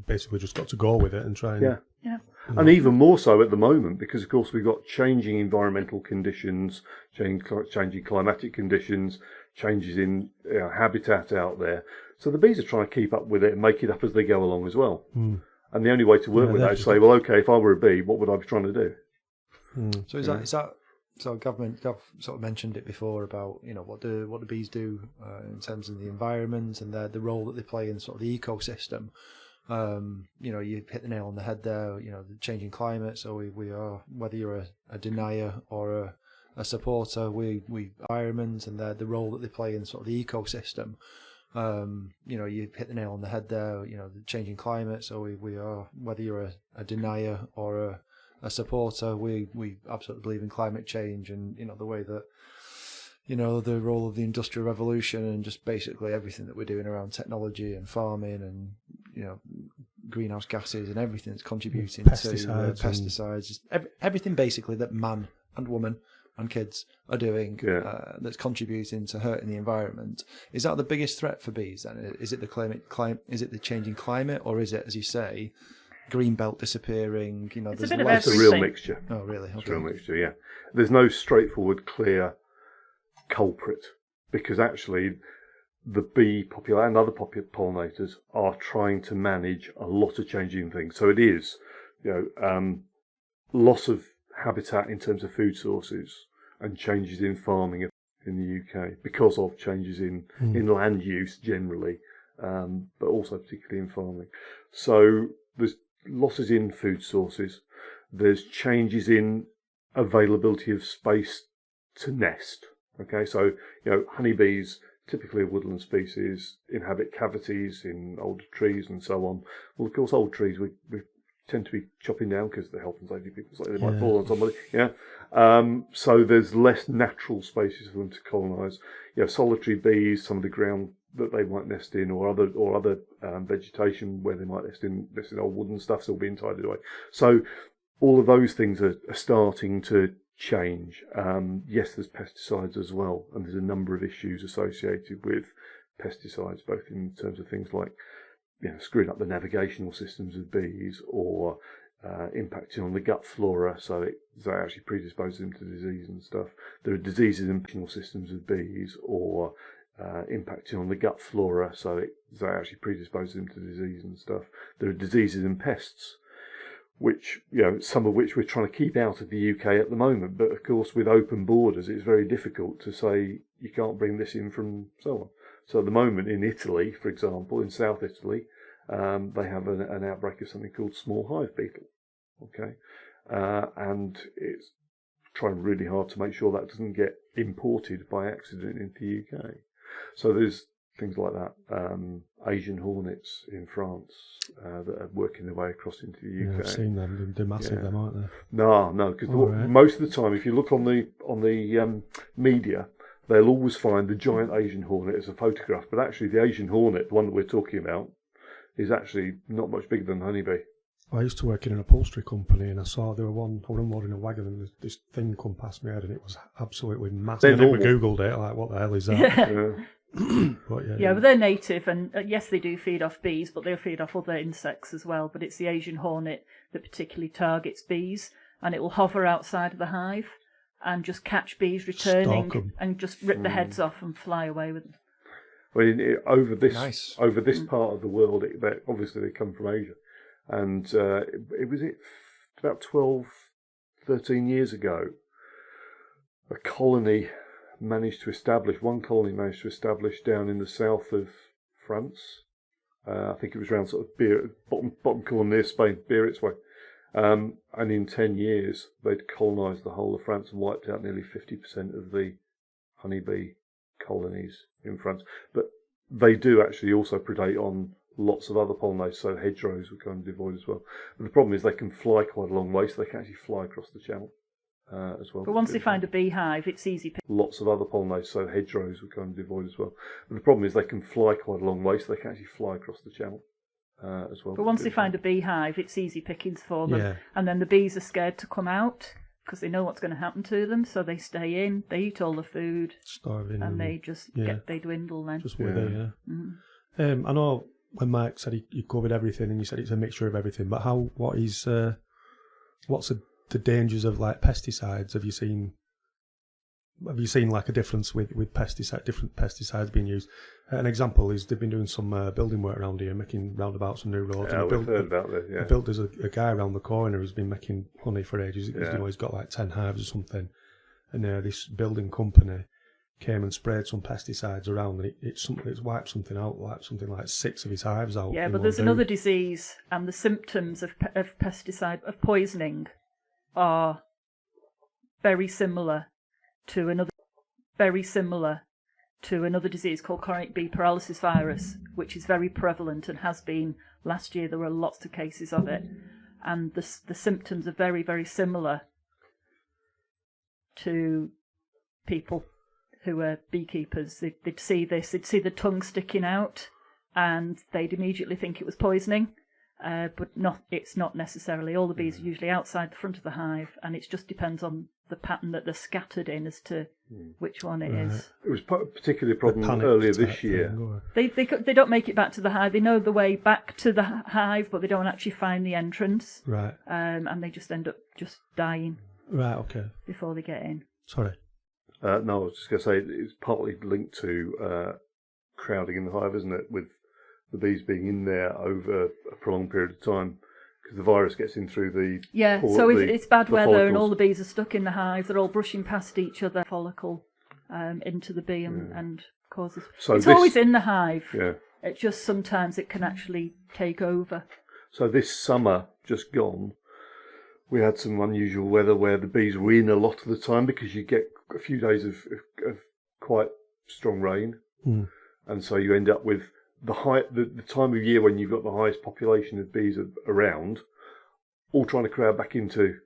basically just got to go with it and try and
Yeah.
And even more so at the moment, because of course we've got changing environmental conditions, changing climatic conditions, changes in habitat out there. So the bees are trying to keep up with it and make it up as they go along as well. And the only way to work with that is say, well, okay, if I were a bee, what would I be trying to do?
So is that so? Gav sort of mentioned it before about what do bees do in terms of the environment and the role that they play in sort of the ecosystem. You hit the nail on the head there. The changing climate. So we are, whether you're a denier or a supporter, we environment and the role that they play in sort of the ecosystem. You hit the nail on the head there. The changing climate. So we are, whether you're a denier or a supporter, we absolutely believe in climate change and the way that the role of the Industrial Revolution and just basically everything that we're doing around technology and farming and greenhouse gases and everything that's contributing to pesticides, just everything basically that man and woman and kids are doing that's contributing to hurting the environment. Is that the biggest threat for bees then? Is it the climate? Is it the changing climate, or is it, as you say, green belt disappearing?
It's a bit of everything.
It's a real mixture.
Oh, really? Okay.
It's a real mixture. Yeah, there's no straightforward, clear culprit, because actually the bee population and other pollinators are trying to manage a lot of changing things. So it is, loss of habitat in terms of food sources and changes in farming in the UK because of changes in land use generally, but also particularly in farming. So there's losses in food sources. There's changes in availability of space to nest. Okay, so honeybees, typically a woodland species, inhabit cavities in older trees and so on. Well, of course, old trees we tend to be chopping down because the health and safety people say they might fall on somebody. Yeah, so there's less natural spaces for them to colonise. Solitary bees, some of the ground that they might nest in, or other vegetation where they might nest in old wooden stuff's all being tidied away. So all of those things are starting to change. Yes, there's pesticides as well, and there's a number of issues associated with pesticides, both in terms of things like screwing up the navigational systems of bees, or impacting on the gut flora, so they actually predispose them to disease and stuff. There are diseases in the navigational systems of bees, or impacting on the gut flora, so they actually predispose them to disease and stuff. There are diseases and pests, which, some of which we're trying to keep out of the UK at the moment. But of course, with open borders, it's very difficult to say you can't bring this in from so on. So at the moment in Italy, for example, in South Italy, they have an outbreak of something called small hive beetle. Okay, and it's trying really hard to make sure that doesn't get imported by accident into the UK. So there's things like that. Asian hornets in France that are working their way across into the UK.
Yeah, I've seen them. They're massive, them, aren't they?
No, because most of the time, if you look on the media, they'll always find the giant Asian hornet as a photograph. But actually, the Asian hornet, the one that we're talking about, is actually not much bigger than a honeybee.
I used to work in an upholstery company, and I saw there were one in a wagon, and this thing come past my head, and it was absolutely massive. And then we googled it, like, what the hell is that?
But they're native, and yes, they do feed off bees, but they feed off other insects as well. But it's the Asian hornet that particularly targets bees, and it will hover outside of the hive and just catch bees returning and just rip the heads off and fly away with them.
I mean, over this
Nice.
part of the world, obviously they come from Asia, and it was about 12, 13 years ago. One colony managed to establish down in the south of France. I think it was around sort of bottom corner near Spain, Biarritz way. And in 10 years, they'd colonised the whole of France and wiped out nearly 50% of the honeybee colonies in France. But they do actually also predate on lots of other pollinators, so hedgerows were kind of devoid as well. But the problem is they can fly quite a long way, so they can actually fly across the channel as well.
But once they find a beehive, it's easy.
Lots of other pollinators, so hedgerows were kind of devoid as well. But the problem is they can fly quite a long way, so they can actually fly across the channel as well.
But once they find a beehive, it's easy pickings for them.
Yeah.
And then the bees are scared to come out because they know what's going to happen to them, so they stay in, they eat all the food,
Starving.
and they just they dwindle then.
Just wither, yeah. I know when Mike said he covered everything, and you said it's a mixture of everything, but what's the dangers of like pesticides? Have you seen like a difference with different pesticides being used? An example is they've been doing some building work around here, making roundabouts and new roads.
Yeah, we've heard about this, yeah.
There's a guy around the corner who's been making honey for ages. He's got like 10 hives or something. And this building company came and sprayed some pesticides around, and it's wiped something out, like something like 6 of his hives out.
Yeah, but there's another disease, and the symptoms of poisoning are very similar to another disease called chronic bee paralysis virus, which is very prevalent and has been. Last year there were lots of cases of it, and the symptoms are very, very similar to people who are beekeepers. They'd see this, they'd see the tongue sticking out, and they'd immediately think it was poisoning. But it's not necessarily. All the bees are usually outside the front of the hive, and it just depends on the pattern that they're scattered in as to which one it is.
It was particularly a problem earlier this year.
They don't make it back to the hive. They know the way back to the hive, but they don't actually find the entrance.
Right.
And they just end up just dying.
Right. Okay.
Before they get in.
Sorry.
No, I was just going to say it's partly linked to crowding in the hive, isn't it? With the bees being in there over a prolonged period of time, because the virus gets in through the
it's bad weather
follicles.
And all the bees are stuck in the hive. They're all brushing past each other, follicle into the bee and causes. So it's always in the hive.
Yeah.
It's just sometimes it can actually take over.
So this summer just gone, we had some unusual weather where the bees were in a lot of the time because you get a few days of quite strong rain, and so you end up with the time of year when you've got the highest population of bees around, all trying to crowd back into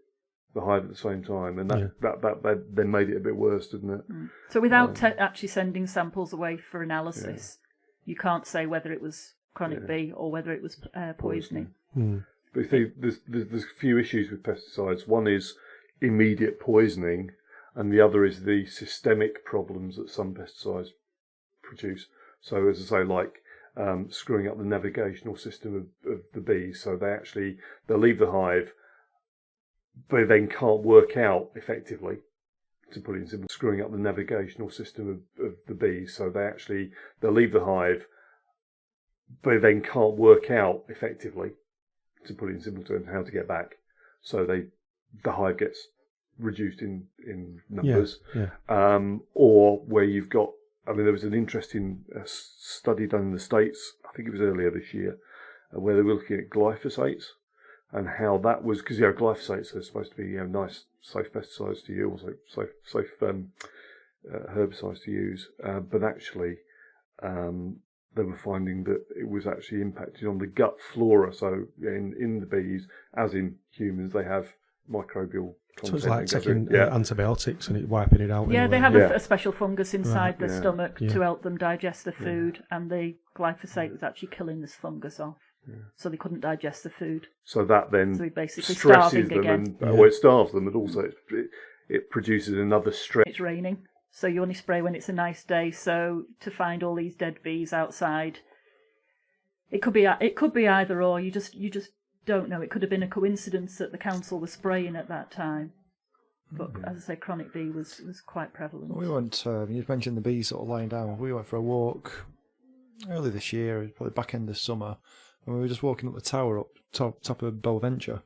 the hive at the same time, and that then made it a bit worse, didn't it?
So without actually sending samples away for analysis, you can't say whether it was chronic bee or whether it was poisoning.
But you see, there's a few issues with pesticides. One is immediate poisoning, and the other is the systemic problems that some pesticides produce. So as I say, like screwing up the navigational system of the bees, so they'll leave the hive, but then can't work out effectively, to put it in simple, screwing up the navigational system of the bees, so they'll leave the hive, but then can't work out effectively, to put it in simple terms, how to get back. So the hive gets reduced in numbers, or where you've got. I mean, there was an interesting study done in the States, I think it was earlier this year, where they were looking at glyphosates and how that was, because glyphosates are supposed to be nice, safe pesticides to use, also safe herbicides to use, but actually they were finding that it was actually impacting on the gut flora. So in the bees, as in humans, they have microbial.
So it's like taking antibiotics and wiping it out.
Yeah,
anyway.
they have a special fungus inside their stomach to help them digest the food, and the glyphosate was actually killing this fungus off. So they couldn't digest the food.
So that then
basically
stresses them,
again.
It starves them, and also it produces another stress.
It's raining, so you only spray when it's a nice day. So to find all these dead bees outside, it could be either or. You just don't know. It could have been a coincidence that the council was spraying at that time, but as I say, chronic bee was quite prevalent.
We went. You mentioned the bees sort of lying down. We went for a walk early this year, probably back end of summer, and we were just walking up the tower up top of Boventure,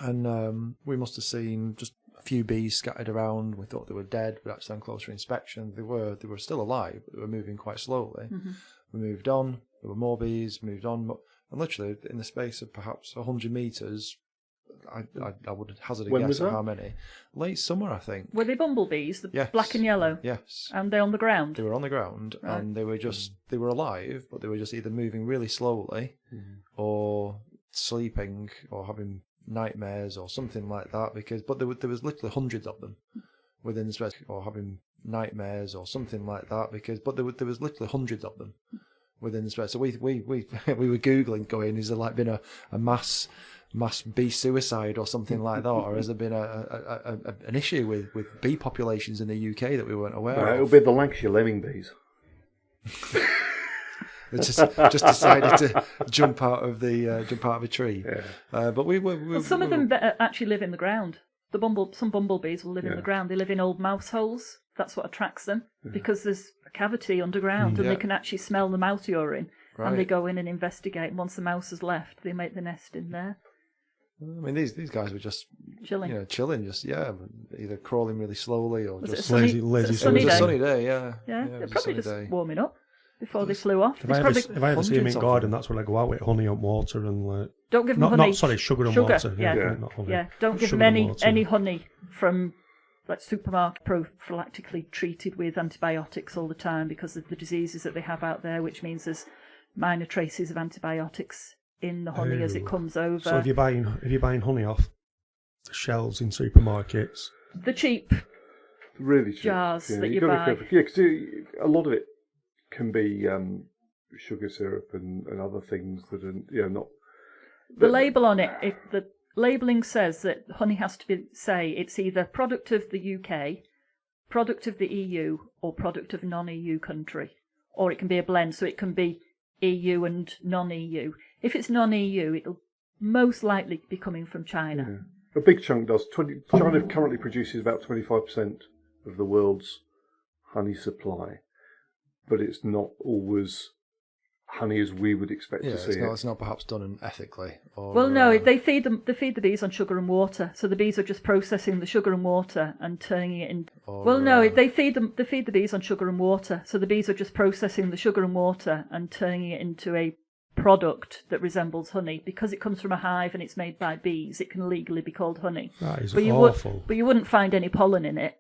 and we must have seen just a few bees scattered around. We thought they were dead, but actually on closer inspection, they were still alive, but they were moving quite slowly. Mm-hmm. We moved on. There were more bees. Moved on, and literally in the space of perhaps 100 metres. I would hazard a guess at how many. Late summer, I think.
Were they bumblebees?
Yes.
Black and yellow?
Yes.
And they on the ground?
They were on the ground, right. And they were alive, but they were just either moving really slowly or sleeping or having nightmares or something like that. But there was literally hundreds of them within the space, or having nightmares or something like that. But there was literally hundreds of them within the space. So we were Googling, going, is there like been a mass bee suicide or something like that, or has there been an issue with bee populations in the UK that we weren't aware of?
It'll be the Lancashire lemming bees.
They just decided to jump out of a tree. Yeah. But
some of them actually live in the ground. Some bumblebees will live in the ground. They live in old mouse holes. That's what attracts them, because there's a cavity underground, and they can actually smell the mouse urine, and they go in and investigate. And once the mouse has left, they make the nest in there.
I mean, these guys were just chilling, just either crawling really slowly or just
lazy.
It was a sunny day,
yeah. They're probably just warming up before they flew off.
If I ever see them in garden, that's where I go out with honey and water and
don't give them honey.
Sugar and water.
Not honey. Yeah, don't give them any honey from like supermarket prophylactically treated with antibiotics all the time because of the diseases that they have out there, which means there's minor traces of antibiotics in the honey as it comes over.
So if you're buying honey off the shelves in supermarkets,
the cheap,
really cheap
jars that you buy,
because a lot of it can be sugar syrup and other things that are not.
The label on it, if the labelling says that honey has to say it's either product of the UK, product of the EU, or product of non-EU country, or it can be a blend, so it can be EU and non-EU. If it's non-EU, it'll most likely be coming from China.
Yeah. A big chunk does. China currently produces about 25% of the world's honey supply, but it's not always honey as we would expect to see
it's not perhaps done ethically.
They feed the bees on sugar and water, so the bees are just processing the sugar and water and turning it in. They feed the bees on sugar and water, so the bees are just processing the sugar and water and turning it into a product that resembles honey. Because it comes from a hive and it's made by bees, it can legally be called honey.
That is awful.
But you wouldn't find any pollen in it.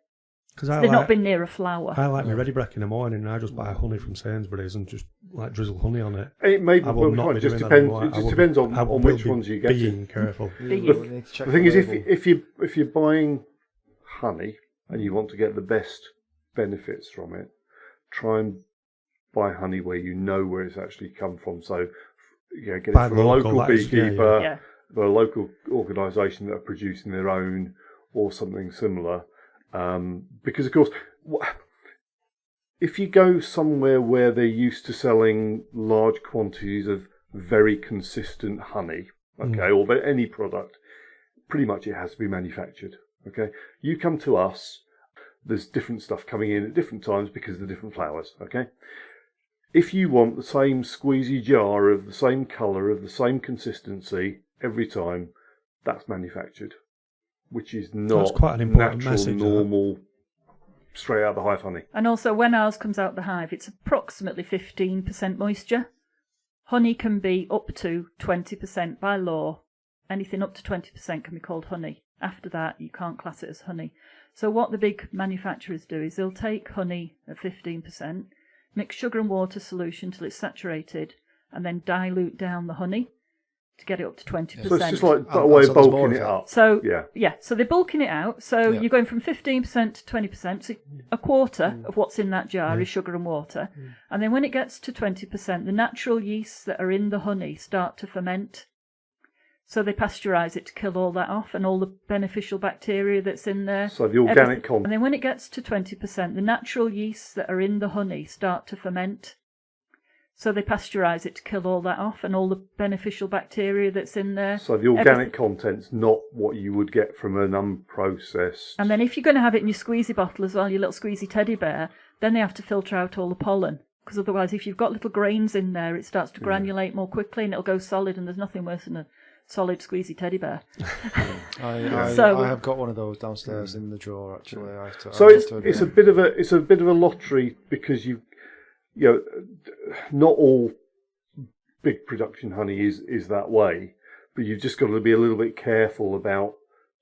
They've not been near a flower.
I like my ready break in the morning, and I just buy honey from Sainsbury's and just drizzle honey on it.
It may it just depends on which ones you get.
Being careful.
The thing is, if you're buying honey and you want to get the best benefits from it, try and buy honey where you know where it's actually come from. So get it from a local beekeeper, or a local organisation that are producing their own or something similar. Because of course, if you go somewhere where they're used to selling large quantities of very consistent honey, or any product, pretty much it has to be manufactured. Okay, you come to us, there's different stuff coming in at different times because of the different flowers. Okay, if you want the same squeezy jar of the same colour, of the same consistency every time, that's manufactured. Which is not
quite an important
natural,
message,
normal, straight out of the hive honey.
And also, when ours comes out the hive, it's approximately 15% moisture. Honey can be up to 20% by law. Anything up to 20% can be called honey. After that, you can't class it as honey. So what the big manufacturers do is they'll take honey at 15%, mix sugar and water solution till it's saturated, and then dilute down the honey to get it up to 20%.
So it's just like a way of bulking it up.
So so they're bulking it out. So you're going from 15% to 20%. So a quarter of what's in that jar is sugar and water. And then when it gets to 20%, the natural yeasts that are in the honey start to ferment. So they pasteurise it to kill all that off and all the beneficial bacteria that's in there.
So the organic content.
And then when it gets to 20%, the natural yeasts that are in the honey start to ferment. So they pasteurise it to kill all that off and all the beneficial bacteria that's in there.
So the organic content's not what you would get from an unprocessed.
And then if you're going to have it in your squeezy bottle as well, your little squeezy teddy bear, then they have to filter out all the pollen because otherwise if you've got little grains in there, it starts to granulate more quickly and it'll go solid, and there's nothing worse than a solid squeezy teddy bear.
I have got one of those downstairs in the drawer actually.
It's a bit of a lottery, because not all big production honey is that way, but you've just got to be a little bit careful about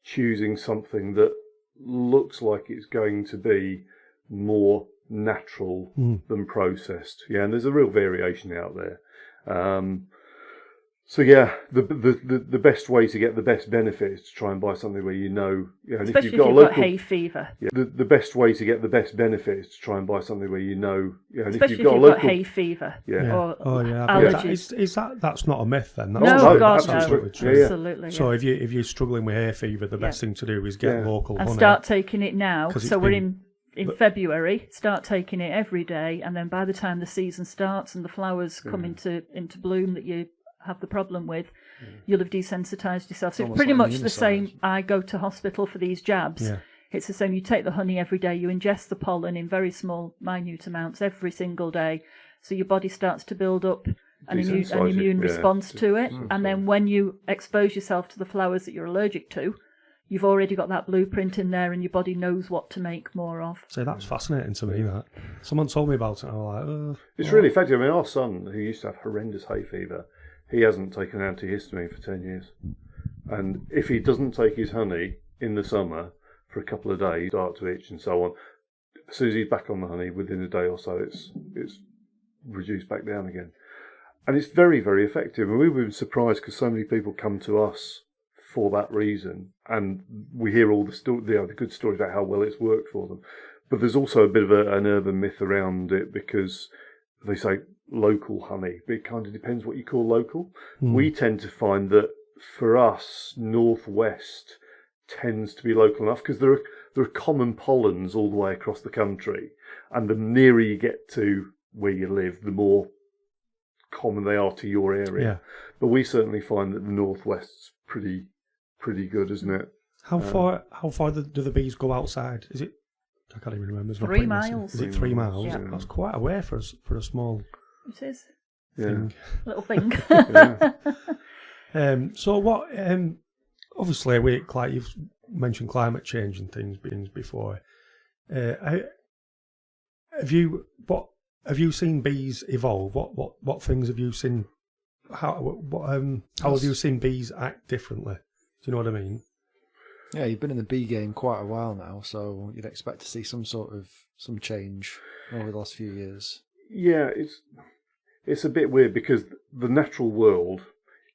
choosing something that looks like it's going to be more natural than processed. And there's a real variation out there. The best way to get the best benefit is to try and buy something where
especially if you've got hay fever.
The best way to get the best benefit is to try and buy something where
especially if you've got hay fever or allergies.
That's not a myth then?
No, God, no.
Absolutely true.
Absolutely.
So if you're struggling with hay fever, the best thing to do is get local honey.
And start taking it now. So we're in February, start taking it every day, and then by the time the season starts and the flowers come into bloom that you have the problem with, you'll have desensitized yourself. So it's pretty much the same. I go to hospital for these jabs. It's the same. You take the honey every day, you ingest the pollen in very small, minute amounts every single day, so your body starts to build up an immune response to it. And then when you expose yourself to the flowers that you're allergic to, you've already got that blueprint in there, and your body knows what to make more of.
So that's fascinating to me, that. Someone told me about it, and I was like,
it's really effective. I mean, our son, who used to have horrendous hay fever, he hasn't taken antihistamine for 10 years. And if he doesn't take his honey in the summer for a couple of days, start to itch and so on, as soon as he's back on the honey, within a day or so, it's reduced back down again. And it's very, very effective. And we've been surprised because so many people come to us for that reason, and we hear all the good stories about how well it's worked for them. But there's also a bit of an urban myth around it, because they say local honey, but it kind of depends what you call local. We tend to find that for us, northwest tends to be local enough, because there are common pollens all the way across the country, and the nearer you get to where you live, the more common they are to your area. But we certainly find that the northwest's pretty good, isn't it?
How far do the bees go outside? Is it? I can't even remember.
3 miles.
Is it 3 miles?
Yeah.
That's quite a way for a small.
It is.
Thing.
Little thing.
So what? Obviously, like you've mentioned climate change and things before. Have you seen bees evolve? What things have you seen? How have you seen bees act differently? Do you know what I mean?
Yeah, you've been in the bee game quite a while now, so you'd expect to see some change over the last few years.
Yeah, it's a bit weird, because the natural world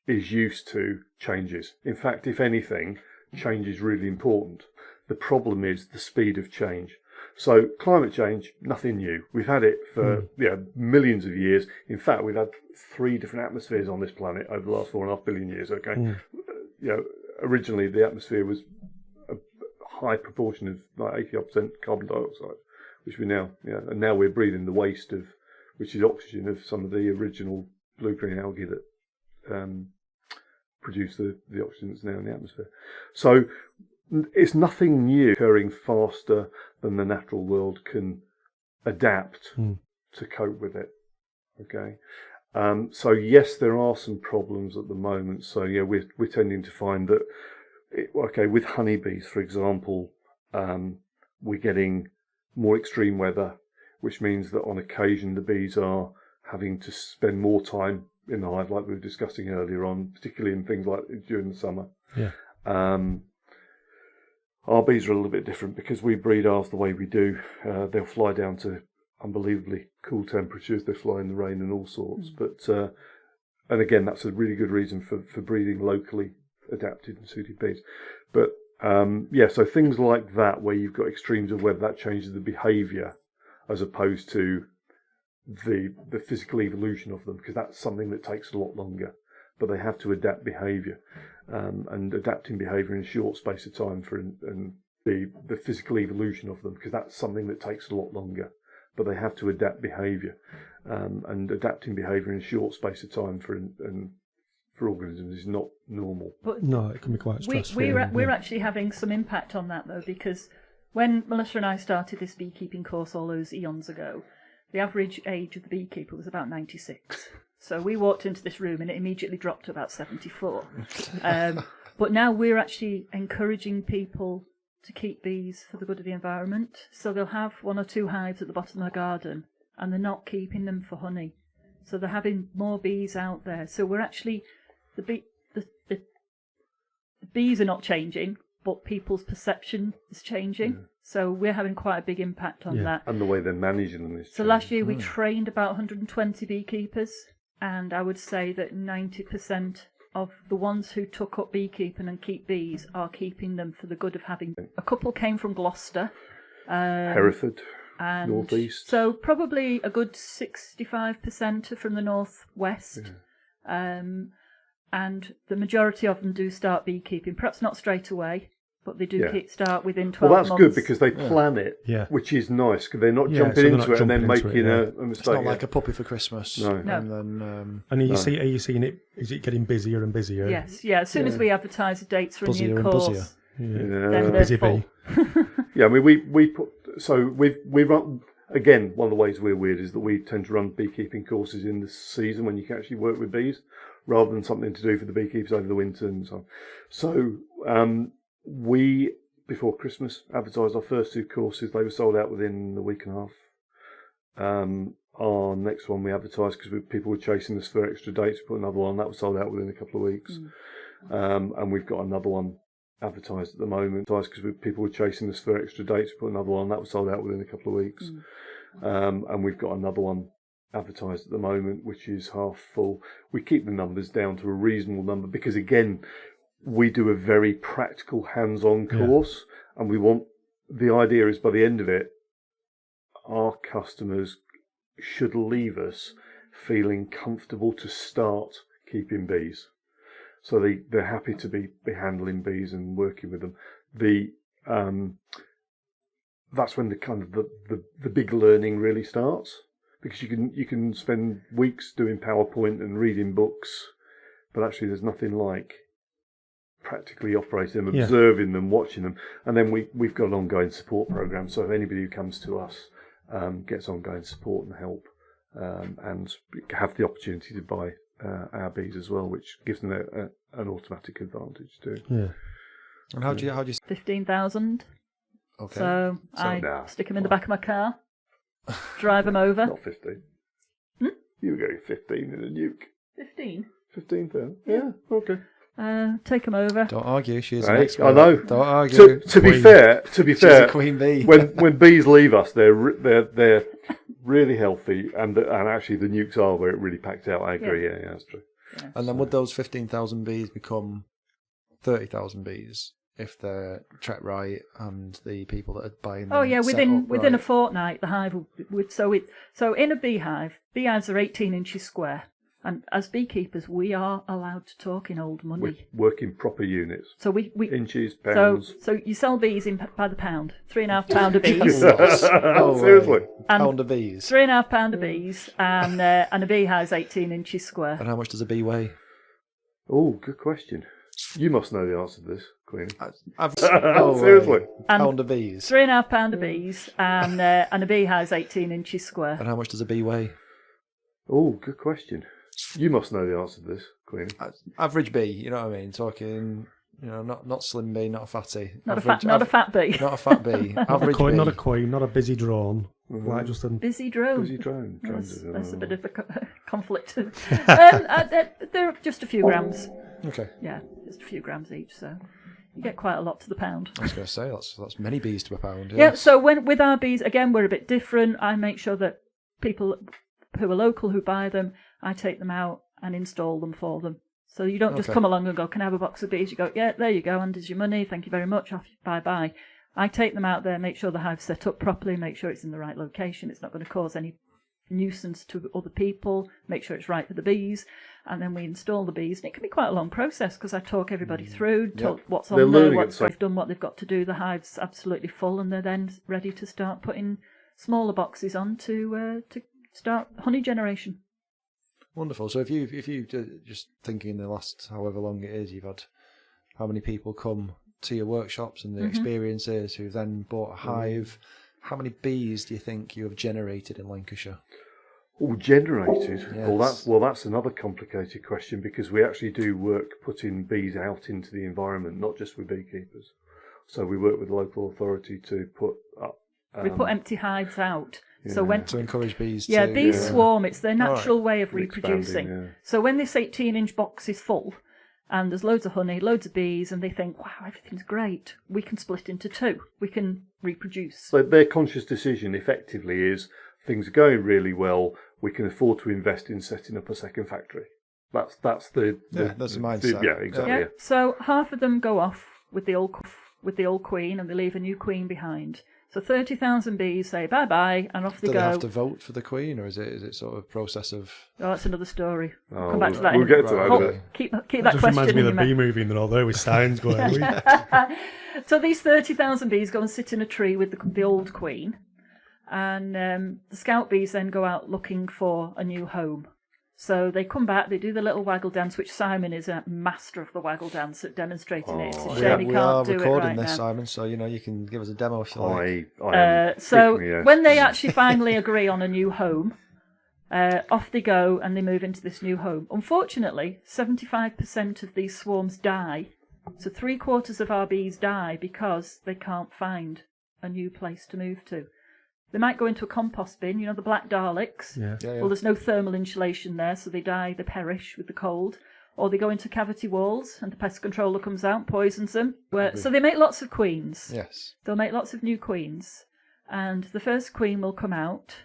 is used to changes. In fact, if anything, change is really important. The problem is the speed of change. So climate change, nothing new. We've had it for millions of years. In fact, we've had 3 different atmospheres on this planet over the last 4.5 billion years. Okay, originally the atmosphere was a high proportion of like 80% carbon dioxide, which we now, and now we're breathing the waste of, which is oxygen, of some of the original blue-green algae that produce the oxygen that's now in the atmosphere. So it's nothing new occurring faster than the natural world can adapt to cope with it. Okay. So yes, there are some problems at the moment. So we're tending to find that, with honeybees, for example, we're getting more extreme weather, which means that on occasion the bees are having to spend more time in the hive, like we were discussing earlier on, particularly in things like during the summer.
Yeah.
Our bees are a little bit different because we breed ours the way we do. They'll fly down to unbelievably cool temperatures. They fly in the rain and all sorts. But and again, that's a really good reason for breeding locally adapted and suited bees. But so things like that, where you've got extremes of weather, that changes the behaviour as opposed to the physical evolution of them, because that's something that takes a lot longer. But they have to adapt behaviour, and adapting behaviour in a short space of time and the physical evolution of them, because that's something that takes a lot longer. But they have to adapt behaviour, and adapting behaviour in a short space of time for organisms is not normal.
But
no, it can be quite stressful.
We're actually having some impact on that though, because when Melissa and I started this beekeeping course all those eons ago, the average age of the beekeeper was about 96. So we walked into this room and it immediately dropped to about 74. But now we're actually encouraging people to keep bees for the good of the environment. So they'll have 1 or 2 hives at the bottom of their garden and they're not keeping them for honey. So they're having more bees out there. So we're actually, the bees are not changing, but people's perception is changing. Yeah. So we're having quite a big impact on that.
And the way they're managing them is changing.
So last year we trained about 120 beekeepers, and I would say that 90% of the ones who took up beekeeping and keep bees are keeping them for the good of having. A couple came from Gloucester.
Hereford, North East.
So probably a good 65% are from the North West. Yeah. And the majority of them do start beekeeping, perhaps not straight away, but they do start within 12 months.
Well, that's good because they plan it, which is nice, because they're not jumping into it and then making a mistake.
It's not like a puppy for Christmas.
No.
And then,
and are you seeing it, is it getting busier and busier?
Yes, yeah. As soon as we advertise the dates for a new course, then
busy
full.
Yeah, I mean, we run, again, one of the ways we're weird is that we tend to run beekeeping courses in the season when you can actually work with bees, rather than something to do for the beekeepers over the winter and so on. So we, before Christmas, advertised our first 2 courses. They were sold out within a week and a half. Our next one we advertised because people were chasing us for extra dates. We put another one. That was sold out within a couple of weeks. And we've got another one advertised at the moment because people were chasing us for extra dates. We put another one. That was sold out within a couple of weeks. And we've got another one advertised at the moment, which is half full. We keep the numbers down to a reasonable number because, again, we do a very practical hands-on course, and the idea is by the end of it, our customers should leave us feeling comfortable to start keeping bees. So they're happy to be handling bees and working with them. That's when the kind of the big learning really starts. Because you can spend weeks doing PowerPoint and reading books, but actually there's nothing like practically operating them, observing them, watching them. And then we've got an ongoing support program. So if anybody who comes to us gets ongoing support and help, and have the opportunity to buy our bees as well, which gives them an automatic advantage too. Yeah.
And how do you
15,000.
Okay.
So I stick them in the back of my car. Drive them over.
Not 15. You were going 15 in a nuke.
15?
15,000. Yeah, okay.
Take them over.
Don't argue. She's an expert.
I know.
Don't argue.
To be fair,
she's a queen bee.
when bees leave us, they're really healthy, and actually the nukes are where it really packs out. I agree. Yeah, that's true.
Yeah.
And then would those 15,000 bees become 30,000 bees? If they're tracked right and the people that are buying them.
Oh yeah, within a fortnight the hive would so in a beehive, beehives are 18 inches square, and as beekeepers we are allowed to talk in old money.
We work in proper units.
So we
inches, pounds.
So you sell bees by the pound, £3.5 of bees.
Seriously,
pound of bees.
£3.5 of bees, and a beehive's 18 inches square.
And how much does a bee weigh?
Oh, good question. You must know the answer to this, Queen.
Seriously. Pound of bees.
£3.5 of bees, and a beehive's 18 inches square.
And how much does a bee weigh?
Oh, good question. You must know the answer to this, Queen.
Average bee, you know what I mean? Talking, not slim bee, not a fatty.
Not a fat bee.
Not a fat bee. Average bee.
Not a queen, not a busy drone. Like just a
busy drone.
Busy drone.
That's a bit of a conflict. They're just a few grams.
Okay.
Yeah, just a few grams each, so you get quite a lot to the pound.
I was going to say that's many bees to a pound. Yes.
Yeah. So with our bees, again, we're a bit different. I make sure that people who are local who buy them, I take them out and install them for them. So you don't just come along and go, "Can I have a box of bees?" You go, "Yeah, there you go, and here's your money. Thank you very much. Off, bye." I take them out there, make sure the hive's set up properly, make sure it's in the right location. It's not going to cause any nuisance to other people, make sure it's right for the bees, and then we install the bees. And it can be quite a long process because I talk everybody through, talk what's on there, what they've done, what they've got to do. The hive's absolutely full, and they're then ready to start putting smaller boxes on to start honey generation.
Wonderful. So if you just thinking in the last however long it is, you've had how many people come to your workshops and the experiences who've then bought a hive. How many bees do you think you have generated in Lancashire?
All generated.
Yes.
That's another complicated question, because we actually do work putting bees out into the environment, not just with beekeepers. So we work with the local authority to put up.
We put empty hives out. So when
To encourage bees
yeah,
to...
bees swarm. It's their natural way of
Expanding,
reproducing.
yeah.
So when this 18-inch box is full, and there's loads of honey, loads of bees, and they think, wow, everything's great. We can split into two. We can reproduce.
So their conscious decision effectively is, things are going really well, we can afford to invest in setting up a second factory. That's the
that's the mindset.
yeah, exactly.
Yeah.
Yeah.
So half of them go off with the old queen, and they leave a new queen behind. So 30,000 bees say bye-bye, and off they
Do
go.
they have to vote for the queen, or is it sort of process of...
Oh, that's another story. We'll
Oh,
come back to that
we'll
in
get to that in a
Oh,
bit.
keep
That
that
just
question
reminds me
in
of
your
the bee
mind.
movie, and all there with signs going.
So these 30,000 bees go and sit in a tree with the old queen, and the scout bees then go out looking for a new home. So they come back, they do the little waggle dance, which Simon is a master of the waggle dance at demonstrating it. It's a shame he
we
can't
are
do it
recording
right
this,
now.
Simon, so you can give us a demo if you like.
So
yes.
when they actually finally agree on a new home, off they go and they move into this new home. Unfortunately, 75% of these swarms die. So 3/4 of our bees die because they can't find a new place to move to. They might go into a compost bin, the black Daleks.
Yeah.
Well, there's no thermal insulation there, so they die, they perish with the cold. Or they go into cavity walls and the pest controller comes out and poisons them. So they make lots of queens.
Yes.
They'll make lots of new queens. And the first queen will come out.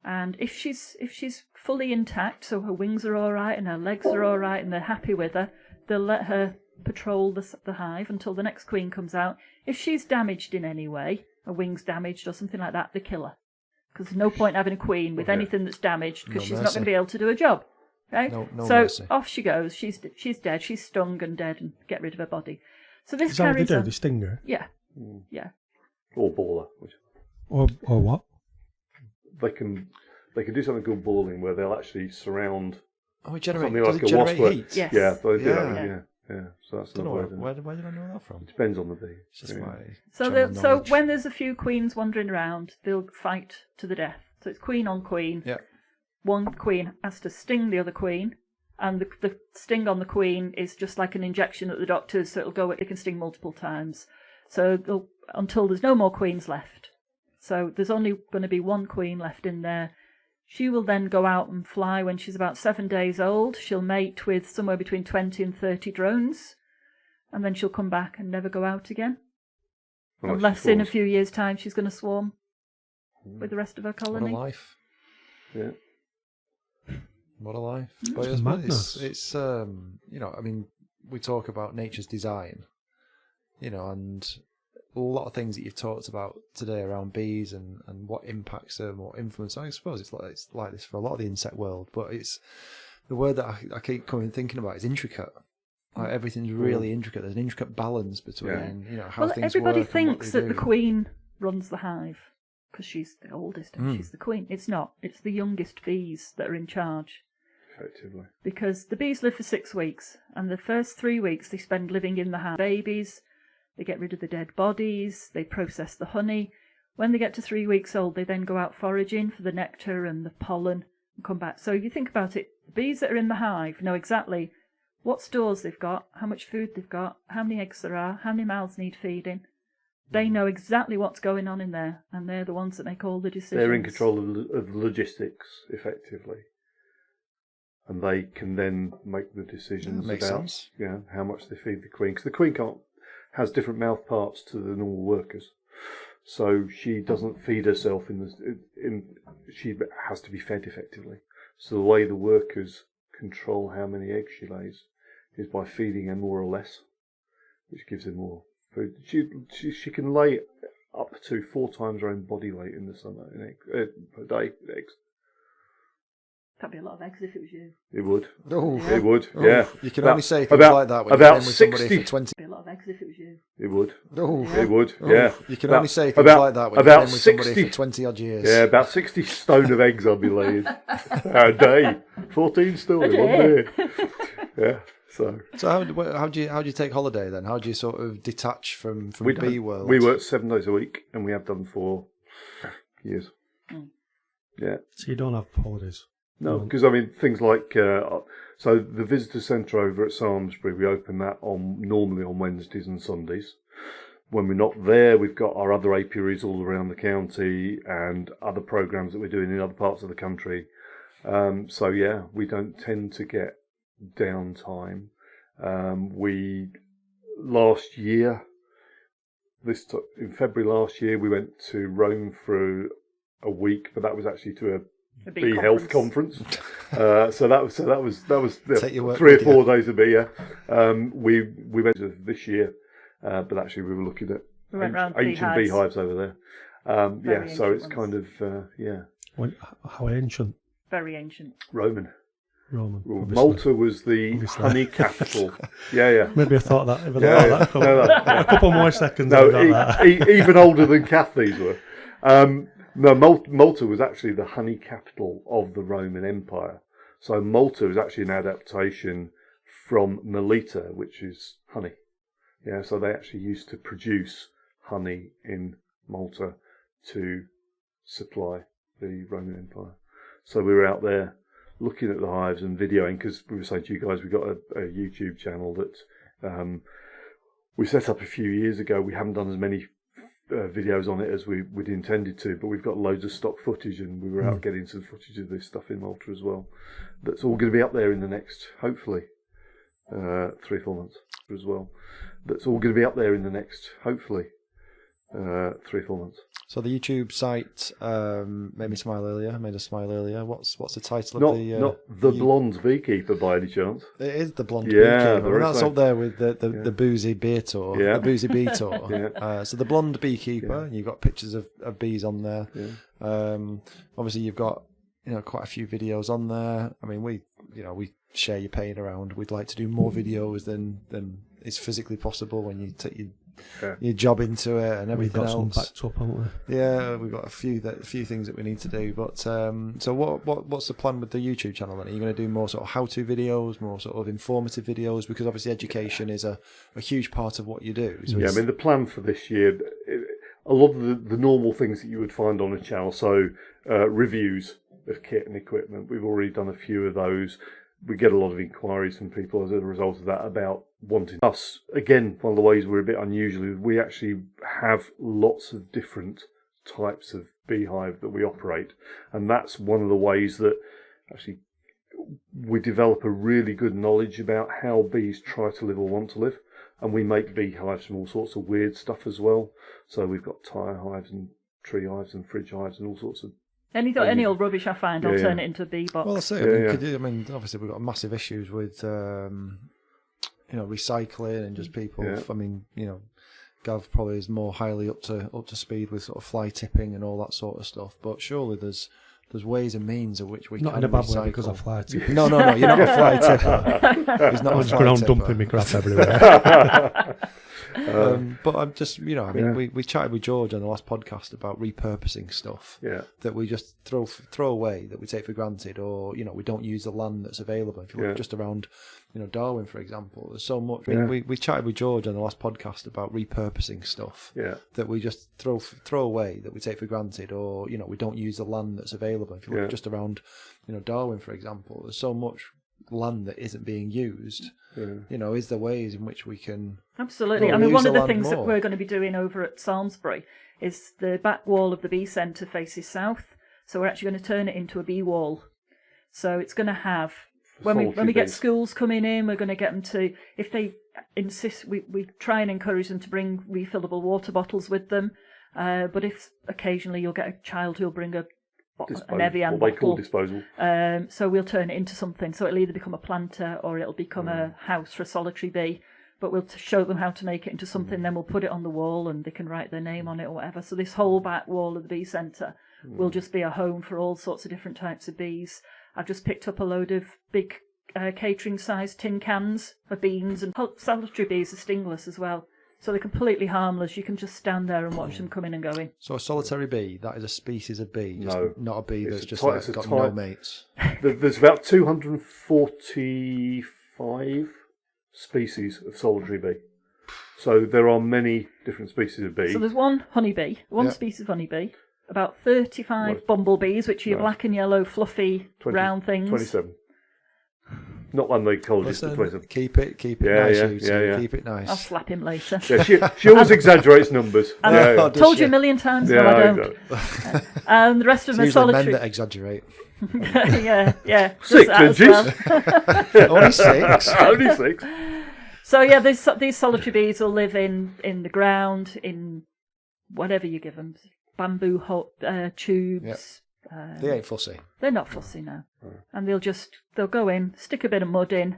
And if she's fully intact, so her wings are all right and her legs are all right and they're happy with her, they'll let her patrol the hive until the next queen comes out. If she's damaged in any way, her wings damaged or something like that, they kill her. Because there's no point having a queen with anything that's damaged, because she's not going to be able to do a job. Okay?
No
So
mercy.
off she goes. She's dead. She's stung and dead, and get rid of her body. So this
Is that what they
carries
do?
on.
They sting her?
Yeah. Yeah.
Or baller.
Or what?
They can do something called balling, where they'll actually surround
Oh, it
something
does
like
it
a
generate
wasp.
heat?
Yes.
Yeah, they do
Yeah.
that. Yeah. So that's
Don't know
another way.
where did I know that from?
Depends on the bee.
It's just
Yeah.
my
So
general
so
knowledge.
when there's a few queens wandering around, they'll fight to the death. So it's queen on queen.
Yeah.
One queen has to sting the other queen, and the sting on the queen is just like an injection at the doctors, so it can sting multiple times. So until there's no more queens left. So there's only going to be one queen left in there. She will then go out and fly when she's about 7 days old. She'll mate with somewhere between 20 and 30 drones, and then she'll come back and never go out again. Unless in a few years' time she's going to swarm with the rest of her
What a
colony.
life.
Yeah.
What a life.
It's
But it's
madness.
it's I mean, we talk about nature's design, and a lot of things that you've talked about today around bees and what impacts them or influence. I suppose it's like this for a lot of the insect world, but it's the word that I keep thinking about is intricate. Like everything's really intricate. There's an intricate balance between how
Well,
things
everybody
work and what
thinks
they
that the
do.
queen runs the hive because she's the oldest and she's the queen. It's not. It's the youngest bees that are in charge.
Effectively.
Because the bees live for 6 weeks, and the first 3 weeks they spend living in the hive. Babies, they get rid of the dead bodies, they process the honey. When they get to 3 weeks old, they then go out foraging for the nectar and the pollen and come back. So you think about it, the bees that are in the hive know exactly what stores they've got, how much food they've got, how many eggs there are, how many mouths need feeding. They know exactly what's going on in there, and they're the ones that make all the decisions.
They're in control of the logistics, effectively. And they can then make the decisions
makes
about
sense.
How much they feed the queen. Because the queen has different mouth parts to the normal workers. So she doesn't feed herself she has to be fed effectively. So the way the workers control how many eggs she lays is by feeding her more or less, which gives her more food. She can lay up to 4 times her own body weight in the summer per day eggs.
That'd be a lot of eggs if it was you.
It would.
Oh,
It would.
oh,
Yeah.
You can only say things
about-
like that when
about
you're in with somebody
60
for 20.
That'd be a lot of eggs if it was you.
It would.
Oh,
It would.
oh,
Yeah.
You can
About-
only say things
about-
like that when
about
you're in with somebody
60
for 20 odd years.
Yeah, about 60 stone of eggs I'll be laying a day. 14 still in one day. Yeah. So
how do you take holiday then? How do you sort of detach from bee world?
We work 7 days a week, and we have done for Years.
Mm.
Yeah.
So you don't have holidays?
No, because I mean things like so the visitor centre over at Samlesbury, we open that normally on Wednesdays and Sundays. When we're not there, we've got our other apiaries all around the county and other programmes that we're doing in other parts of the country. So yeah, we don't tend to get downtime. Last year, in February last year, we went to Rome for a week, but that was actually to a bee health conference. So that was 3 or 4 days of bee. Yeah. We went to this year, but actually we were looking at ancient beehives over there. Yeah, so it's kind of
How ancient?
Very ancient.
Roman.
Well,
Malta was the honey capital. Yeah.
Maybe I thought that. A couple more seconds.
No, even older than Kath these were. No, Malta was actually the honey capital of the Roman Empire. So Malta is actually an adaptation from Melita, which is honey. Yeah, so they actually used to produce honey in Malta to supply the Roman Empire. So we were out there looking at the hives and videoing, because we were saying to you guys, we got a YouTube channel that we set up a few years ago. We haven't done as many videos on it as we'd intended to, but we've got loads of stock footage, and we were out getting some footage of this stuff in Malta as well. That's all going to be up there in the next, hopefully, 3 or 4 months as well. That's all going to be up there in the next, hopefully, 3 or 4 months.
So the YouTube site made us smile earlier. What's the title of the?
Not the blonde beekeeper by any chance.
It is the blonde beekeeper. And that's
so.
Up there with the boozy beer tour, the boozy bee tour.
Yeah.
So the blonde beekeeper. You've got pictures of bees on there.
Yeah.
Obviously you've got quite a few videos on there. I mean we share your pain around. We'd like to do more videos than is physically possible when you take your job into it and everything else.
We've got some backed up, haven't we?
Yeah, we've got a few things that we need to do. But so what's the plan with the YouTube channel then? Are you going to do more sort of how-to videos, more sort of informative videos? Because obviously education is a huge part of what you do. So
I mean the plan for this year, a lot of the normal things that you would find on a channel. So reviews of kit and equipment. We've already done a few of those. We get a lot of inquiries from people as a result of that about wanting us. Again, one of the ways we're a bit unusual is we actually have lots of different types of beehive that we operate. And that's one of the ways that actually we develop a really good knowledge about how bees try to live or want to live. And we make beehives from all sorts of weird stuff as well. So we've got tire hives and tree hives and fridge hives and all sorts of
any old rubbish I find, I'll turn it into a bee box.
Well, that's it. I mean, obviously we've got massive issues with recycling and just people.
Yeah.
I mean, Gav probably is more highly up to speed with sort of fly tipping and all that sort of stuff. But surely there's ways and means of which we
not
can
in a bad
recycle.
way because I fly tip.
No, you're not a fly tipper. He's not
I'm
a
just
fly
going on
tipper.
dumping my crap everywhere.
But I'm just, we chatted with George on the last podcast about repurposing stuff that we just throw away, that we take for granted, or we don't use the land that's available. If you look just around, Darwin, for example, there's so much. I mean, we chatted with George on the last podcast about repurposing stuff that we just throw away, that we take for granted, or we don't use the land that's available. If you look just around, Darwin, for example, there's so much land that isn't being used. Is there ways in which we can
absolutely? I mean, one of the things that we're going to be doing over at Salisbury is the back wall of the bee centre faces south, so we're actually going to turn it into a bee wall. So it's going to have when we get schools coming in, we're going to get them to, if they insist, we try and encourage them to bring refillable water bottles with them. But if occasionally you'll get a child who'll bring an Evian
what they call
bottle.
disposal.
So we'll turn it into something. So it'll either become a planter or it'll become a house for a solitary bee. But we'll show them how to make it into something. Then we'll put it on the wall and they can write their name on it or whatever. So this whole back wall of the bee centre will just be a home for all sorts of different types of bees. I've just picked up a load of big catering-sized tin cans for beans, and solitary bees are stingless as well. So they're completely harmless. You can just stand there and watch them coming and going.
So a solitary bee, that is a species of bee,
No.
not a bee that's just got no mates.
There's about 245 species of solitary bee. So there are many different species of bee.
So there's one honeybee, species of honeybee. about 35 bumblebees, which are your black and yellow fluffy round things.
27. Not one the ecologists, but 27.
Keep it nice, keep it nice.
I'll slap him later.
Yeah, she always exaggerates numbers.
I've told you a million times, no, I don't. And the rest of them are solitary.
Men that exaggerate.
yeah.
6 inches.
Well.
Only 6.
Only 6.
So yeah, these solitary bees will live in the ground, in whatever you give them, bamboo tubes.
Yep. They ain't fussy.
They're not fussy now, and they'll go in, stick a bit of mud in,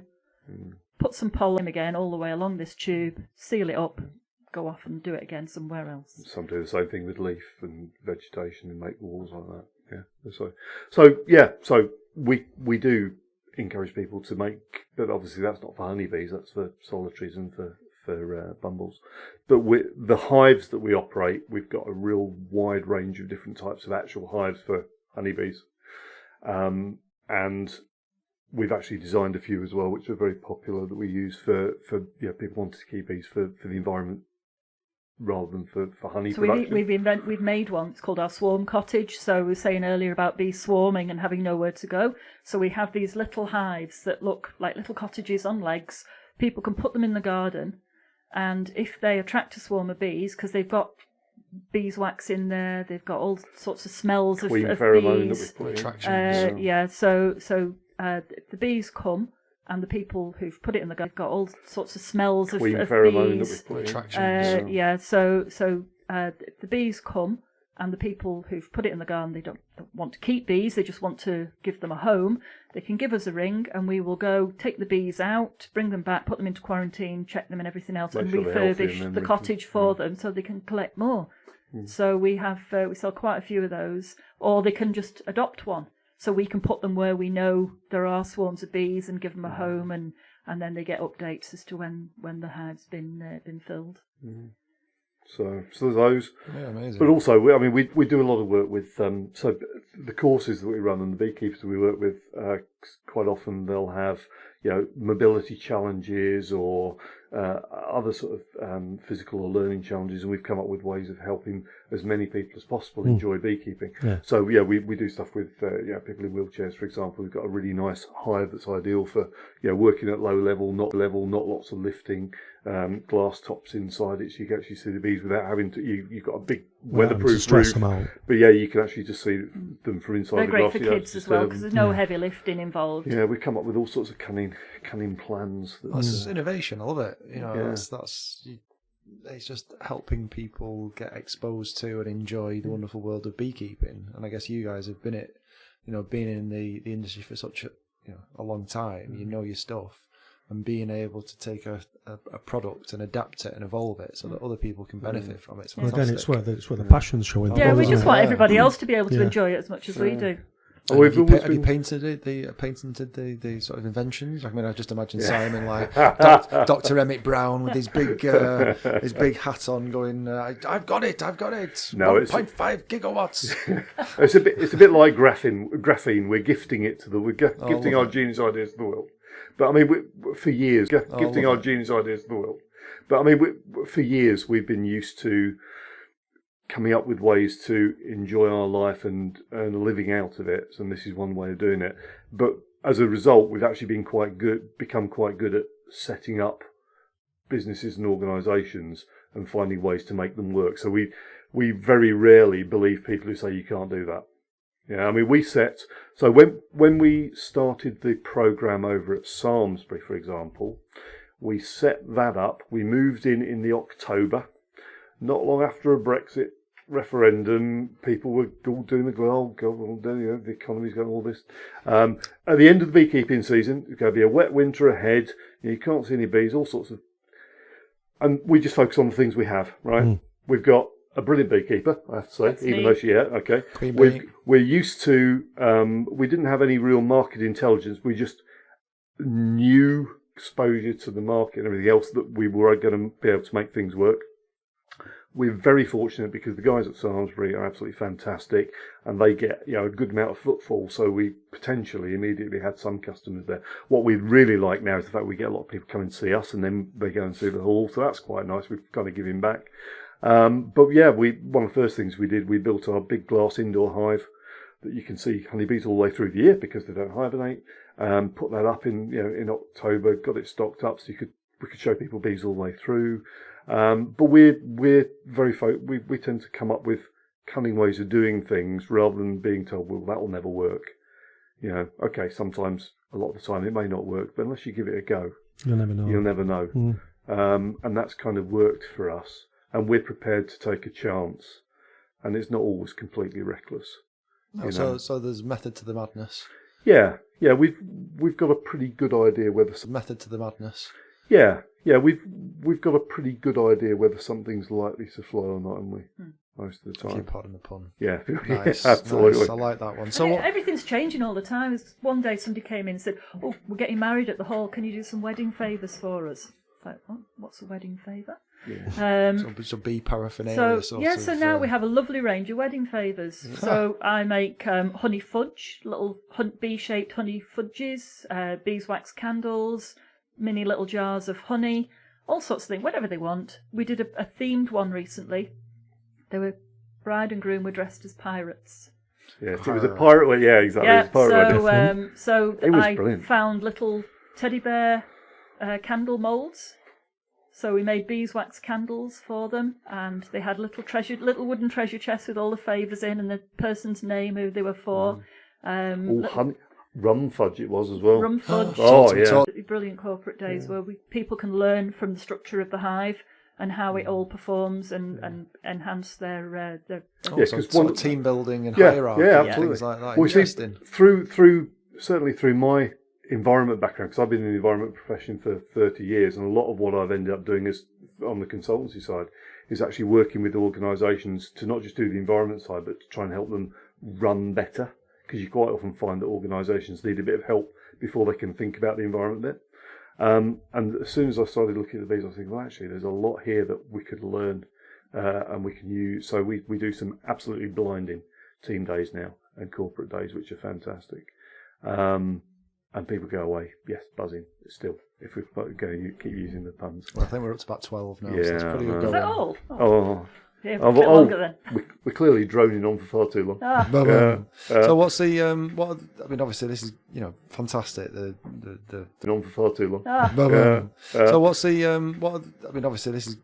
put some pollen again all the way along this tube, seal it up, go off and do it again somewhere else.
Some do the same thing with leaf and vegetation and make walls like that. So we do encourage people to make, but obviously that's not for honeybees, that's for solitaries and for bumbles. But the hives that we operate, we've got a real wide range of different types of actual hives for honeybees, and we've actually designed a few as well, which are very popular, that we use for people wanting to keep bees for the environment rather than for honey production.
We've made one. It's called our swarm cottage. So we were saying earlier about bees swarming and having nowhere to go. So we have these little hives that look like little cottages on legs. People can put them in the garden, and if they attract a swarm of bees, because they've got beeswax in there, they've got all sorts of smells of
pheromone
bees.
that we put
in. So the bees come. And the people who've put it in the garden have got all sorts of smells of
pheromone
bees.
That we put
in. So the bees come, and the people who've put it in the garden, they don't want to keep bees, they just want to give them a home. They can give us a ring, and we will go take the bees out, bring them back, put them into quarantine, check them and everything else, and refurbish the cottage for them so they can collect more. So we sell quite a few of those, or they can just adopt one. So we can put them where we know there are swarms of bees and give them a home, and then they get updates as to when the hive's been filled.
So there's those.
Yeah, amazing.
But also, we do a lot of work with so the courses that we run and the beekeepers that we work with. Quite often they'll have mobility challenges or other sort of physical or learning challenges, and we've come up with ways of helping as many people as possible enjoy beekeeping. So we do stuff with people in wheelchairs, for example. We've got a really nice hive that's ideal for working at low level, not lots of lifting, glass tops inside it, so you can actually see the bees without having to. You've got a big weatherproof roof, but you can actually just see them from inside.
They're
the
great
glass.
for kids as well, because there's no heavy lifting involved.
Yeah, we've come up with all sorts of cunning plans.
That's innovation. I love it. It's just helping people get exposed to and enjoy the wonderful world of beekeeping. And I guess you guys have been in the industry for such a long time. You know your stuff, and being able to take a product and adapt it and evolve it so that other people can benefit from it. It's fantastic.
Again, it's where the passion's showing.
Yeah, we just want everybody else to be able to enjoy it as much as we do.
Have you patented the sort of inventions? I mean, I just imagine Simon like Dr. Emmett Brown with his big hat on, going, "I've got it!
No,
1.5 gigawatts."
It's a bit like graphene. We're gifting it to gifting our genius ideas to the world. But I mean, for years, gifting our genius ideas to the world. But I mean, for years we've been used to coming up with ways to enjoy our life and earn a living out of it. And this is one way of doing it. But as a result, we've actually become quite good at setting up businesses and organisations and finding ways to make them work. So we very rarely believe people who say you can't do that. Yeah, I mean, so when we started the programme over at Samlesbury, for example, we set that up. We moved in the October, not long after a Brexit referendum. People were all doing the economy's going all this. At the end of the beekeeping season, it's going to be a wet winter ahead. You can't see any bees, all sorts of. And we just focus on the things we have, right? We've got a brilliant beekeeper, I have to say,
That's
even
me.
though we're used to, we didn't have any real market intelligence. We just knew exposure to the market and everything else that we were going to be able to make things work. We're very fortunate because the guys at Samlesbury are absolutely fantastic, and they get a good amount of footfall. So we potentially immediately had some customers there. What we really like now is the fact we get a lot of people come and see us, and then they go and see the hall. So that's quite nice. We're kind of giving back. But yeah, one of the first things we did, we built our big glass indoor hive that you can see honeybees all the way through the year because they don't hibernate. Put that up in October, got it stocked up so we could show people bees all the way through. But we're very we tend to come up with cunning ways of doing things rather than being told, well, that will never work. Okay, sometimes, a lot of the time, it may not work, but unless you give it a go,
you'll never know.
You'll never know. And that's kind of worked for us. And we're prepared to take a chance. And it's not always completely reckless.
So there's method to the madness.
Yeah, we've got a pretty good idea whether
method to the madness.
Yeah, we've got a pretty good idea whether something's likely to fly or not, haven't we? Most of the time.
Pardon the pun.
Yeah,
nice,
absolutely.
Nice. I like that one. So
everything's changing all the time. One day somebody came in and said, "Oh, we're getting married at the hall. Can you do some wedding favours for us?" It's like, what's a wedding favour?
Yeah. Some bee paraphernalia.
So now we have a lovely range of wedding favours. So I make honey fudge, little bee-shaped honey fudges, beeswax candles, mini little jars of honey, all sorts of things, whatever they want. We did a themed one recently. They were bride and groom were dressed as pirates.
Yes, it was a pirate wedding. Yeah, exactly.
Yeah,
it was a pirate wedding.
So
it was
I
brilliant.
found little teddy bear candle moulds. So we made beeswax candles for them, and they had little wooden treasure chests with all the favours in and the person's name, who they were for.
Rum fudge it was as well.
Rum fudge.
Oh, yeah.
Brilliant corporate days where people can learn from the structure of the hive and how it all performs and enhance their
sort of team building and hierarchy and things like that.
Well,
interesting.
Certainly through my environment background, because I've been in the environment profession for 30 years, and a lot of what I've ended up doing is on the consultancy side is actually working with organisations to not just do the environment side, but to try and help them run better, because you quite often find that organisations need a bit of help before they can think about the environment bit. And as soon as I started looking at the bees, I was thinking, well, actually, there's a lot here that we could learn and we can use. So we do some absolutely blinding team days now and corporate days, which are fantastic. And people go away, yes, buzzing still, if we're going to keep using the puns.
Well, I think we're up to about 12 now, so that's pretty good going.
Is that all?
Yeah,
longer then.
We're clearly droning on for far too long.
So what's the obviously this is fantastic. The
on for far too long.
So what's the obviously this is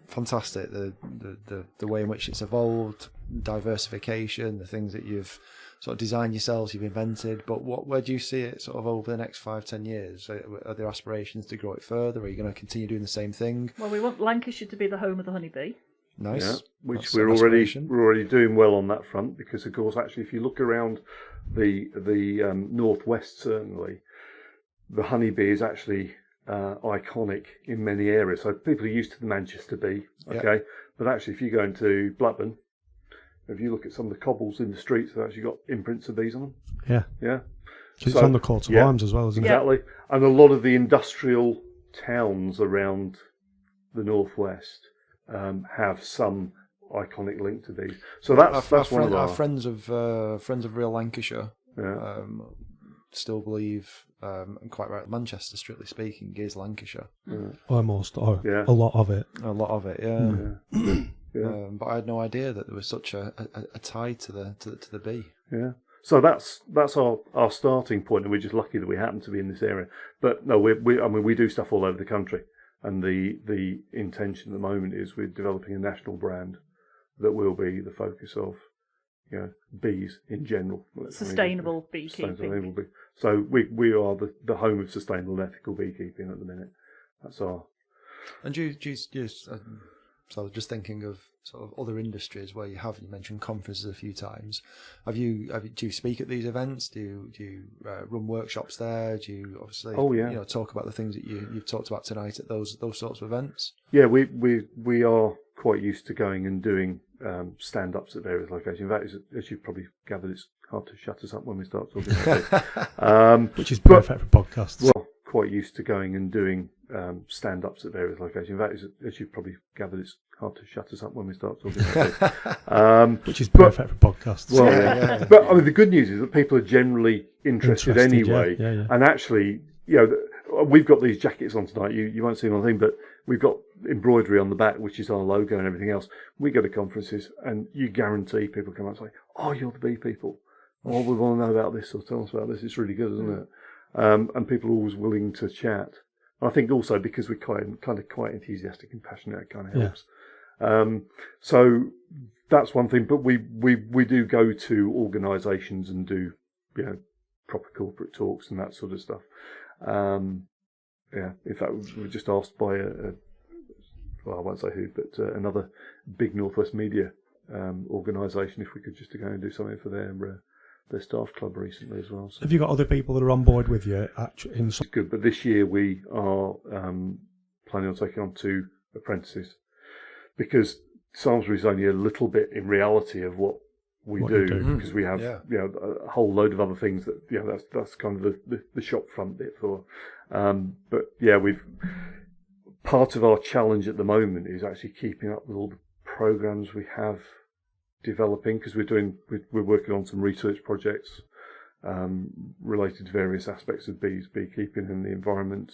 fantastic. The way in which it's evolved, diversification, the things that you've sort of designed yourselves, you've invented. But where do you see it sort of over the next 5-10 years? Are there aspirations to grow it further? Are you going to continue doing the same thing?
Well, we want Lancashire to be the home of the honeybee.
Nice.
Yeah, which we're already doing well on that front, because of course, actually, if you look around the northwest, certainly, the honeybee is actually iconic in many areas. So people are used to the Manchester bee, okay, but actually, if you go into Blackburn, if you look at some of the cobbles in the streets, they've actually got imprints of bees on them. Yeah.
So it's on the coat of arms as well, isn't it?
Exactly. And a lot of the industrial towns around the northwest have some iconic link to these. So that's one of
our friends of real Lancashire still believe, and quite right, Manchester, strictly speaking, is Lancashire.
Almost, a lot of it.
A lot of it, yeah. But I had no idea that there was such a tie to the bee.
Yeah. So that's our starting point, and we're just lucky that we happen to be in this area. But no, we do stuff all over the country, and the intention at the moment is we're developing a national brand that will be the focus of bees in general.
Sustainable beekeeping.
Sustainable bee. So we are the home of sustainable and ethical beekeeping at the minute. That's our.
And do you so I was just thinking of sort of other industries where you mentioned conferences a few times. Do you speak at these events? Do you run workshops there? Do you obviously talk about the things that you've talked about tonight at those sorts of events? Yeah,
we are quite used to going and doing stand-ups at various locations. In fact, as you've probably gathered, it's hard to shut us up when we start talking about it.
Which is perfect for podcasts.
Well, quite used to going and doing stand-ups at various locations. In fact, as you've probably gathered, it's hard to shut us up when we start talking about it.
Which is perfect for podcasts.
Well, but I mean, the good news is that people are generally interested anyway.
Yeah.
And actually, we've got these jackets on tonight. You won't see them on the thing, but we've got embroidery on the back, which is our logo and everything else. We go to conferences, and you guarantee people come up and say, "Oh, you're the bee people. Oh, we want to know about this, or tell us about this. It's really good, isn't it?" And people are always willing to chat. And I think also because we're quite enthusiastic and passionate, it kind of helps. So that's one thing. But we do go to organisations and do proper corporate talks and that sort of stuff. In fact, we were just asked by I won't say who, but another big Northwest media organisation if we could just to go and do something for their staff club recently as well. So.
Have you got other people that are on board with you?
It's good, but this year we are planning on taking on 2 apprentices because Samlesbury is only a little bit in reality of what we do because we have a whole load of other things that that's kind of the shop front bit for. But we've part of our challenge at the moment is actually keeping up with all the programs we have developing because we're working on some research projects related to various aspects of beekeeping and the environment.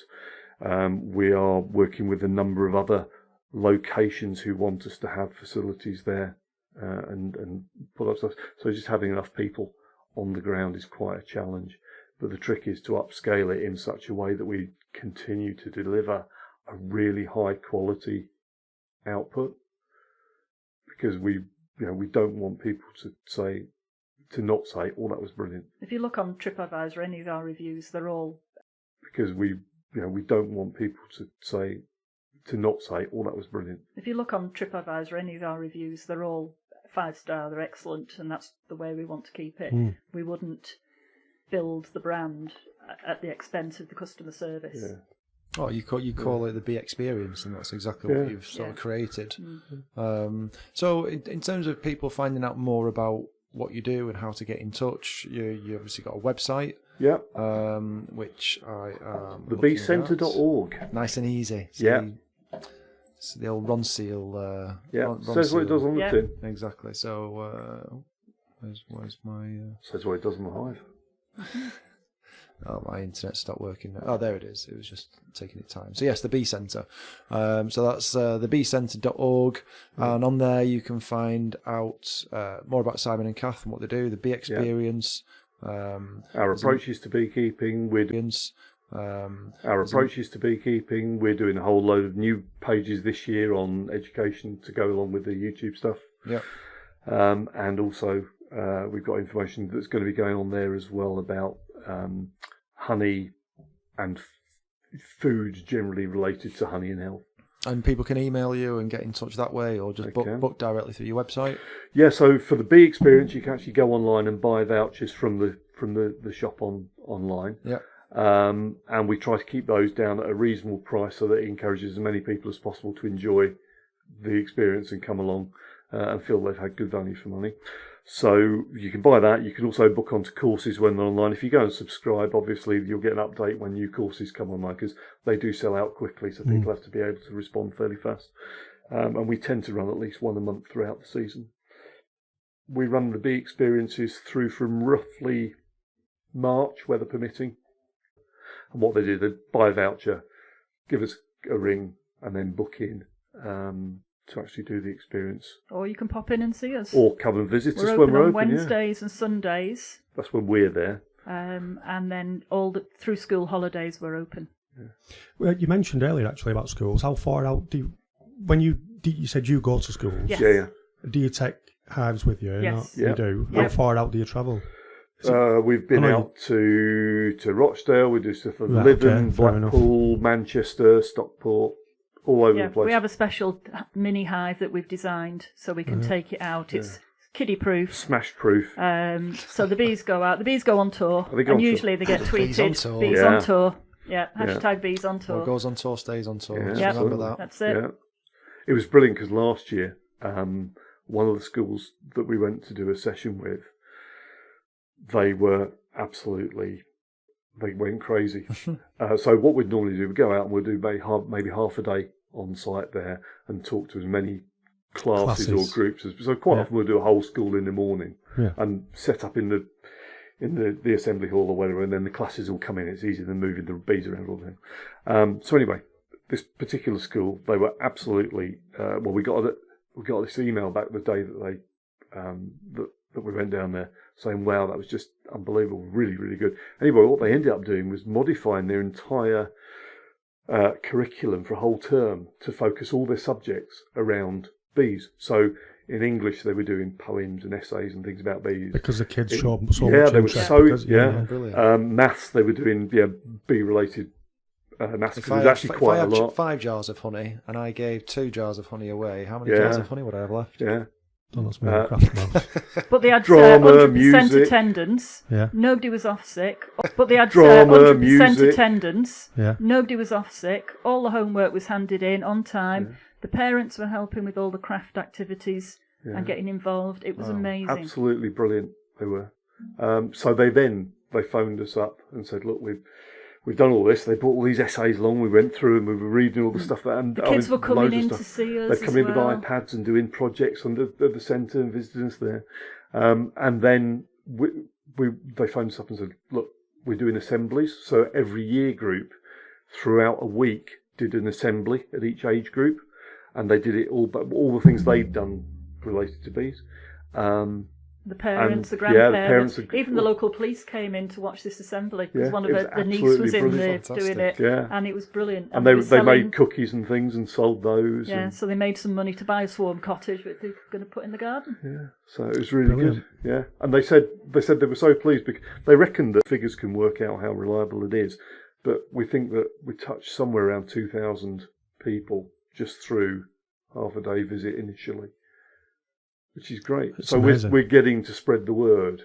We are working with a number of other locations who want us to have facilities there and put up stuff. So just having enough people on the ground is quite a challenge. But the trick is to upscale it in such a way that we continue to deliver a really high quality output because we don't want people to not say, "Oh, that was brilliant."
If you look on TripAdvisor, any of our reviews, they're all
because we don't want people to not say, "Oh, that was brilliant."
If you look on TripAdvisor, any of our reviews, they're all 5-star. They're excellent, and that's the way we want to keep it. We wouldn't build the brand at the expense of the customer service.
Yeah.
Oh, you call it the bee experience, and that's exactly what you've sort of created. So, in terms of people finding out more about what you do and how to get in touch, you obviously got a website.
Yeah.
Which I
thebeecentre.org.
Nice and easy. So
yeah.
It's the old Ronseal.
Says what it does on the tin.
Exactly. So, where's my?
Says what it does on the hive.
Oh, my internet stopped working. Oh, there it is. It was just taking its time. So yes, the Bee Centre. So that's thebeecentre.org, and on there you can find out more about Simon and Kath and what they do, the bee experience.
Our approaches to beekeeping. We're doing a whole load of new pages this year on education to go along with the YouTube stuff.
Yeah.
And also we've got information that's going to be going on there as well about honey and foods generally related to honey and health.
And people can email you and get in touch that way, or just book directly through your website.
Yeah, so for the bee experience, you can actually go online and buy vouchers from the shop online.
Yeah.
And we try to keep those down at a reasonable price so that it encourages as many people as possible to enjoy the experience and come along and feel they've had good value for money. So you can buy that. You can also book onto courses when they're online. If you go and subscribe, obviously you'll get an update when new courses come online because they do sell out quickly, so people have to be able to respond fairly fast. And we tend to run at least one a month throughout the season. We run the bee experiences through from roughly March, weather permitting. And what they do, they buy a voucher, give us a ring, and then book in to actually do the experience.
Or you can pop in and see us.
Or come and visit us when we're open.
We're open on Wednesdays and Sundays.
That's when we're there.
And then through school holidays we're open.
Yeah. Well, you mentioned earlier actually about schools. How far out you said you go to schools?
Yes.
Yeah.
Do you take hives with you?
Yes.
You do. How far out do you travel?
We've been out to Rochdale. We do stuff at Lytham, Blackpool, Manchester, Stockport, all over the place.
We have a special mini hive that we've designed so we can take it out. It's kiddie proof,
smash proof.
So the bees go out. The bees go on tour, and usually they get tweeted. Bees on tour. Yeah. Hashtag bees on tour.
What goes on tour stays on tour.
Yeah.
Remember that.
That's it.
Yeah. It was brilliant because last year, one of the schools that we went to do a session with, they were they went crazy. So what we'd normally do, we'd go out and we'd do maybe half a day on site there and talk to as many classes or groups as. So quite often we'll do a whole school in the morning and set up in the assembly hall or whatever, and then the classes all come in. It's easier than moving the bees around all the time. So anyway, this particular school, they were absolutely we got this email back the day that that we went down there saying, wow, that was just unbelievable, really, really good. Anyway, what they ended up doing was modifying their entire curriculum for a whole term to focus all their subjects around bees. So in English, they were doing poems and essays and things about bees.
Because the kids showed so much
they were
interest.
Brilliant.
Maths, they were doing bee-related maths. It was actually quite a lot.
5 jars of honey, and I gave 2 jars of honey away. How many jars of honey would I have left?
Yeah.
But they had
drama,
100%
music.
attendance.
Yeah.
Nobody was off sick. But they had
Drama,
100%
music.
attendance.
Yeah.
Nobody was off sick. All the homework was handed in on time.
Yeah.
The parents were helping with all the craft activities and getting involved. It was amazing.
Absolutely brilliant. They were. So they phoned us up and said, look, we've done all this. They brought all these essays along. We went through and we were reading all the stuff. And
the kids were coming in to see us.
They'd come in with iPads and doing projects at the centre and visiting us there. And then they phoned us up and said, look, we're doing assemblies. So every year group throughout a week did an assembly at each age group. And they did it all the things they'd done related to bees.
The parents, the grandparents,
the parents,
even the local police came in to watch this assembly because one of
it
the
was
niece was in
brilliant.
there doing it, and it was brilliant.
And they made cookies and things and sold those.
Yeah, so they made some money to buy a swarm cottage that they're going to put in the garden.
Yeah, so it was really good. Yeah, and they said they were so pleased because they reckon that figures can work out how reliable it is, but we think that we touched somewhere around 2,000 people just through half a day visit initially, which is great.
It's
so
amazing.
we're getting to spread the word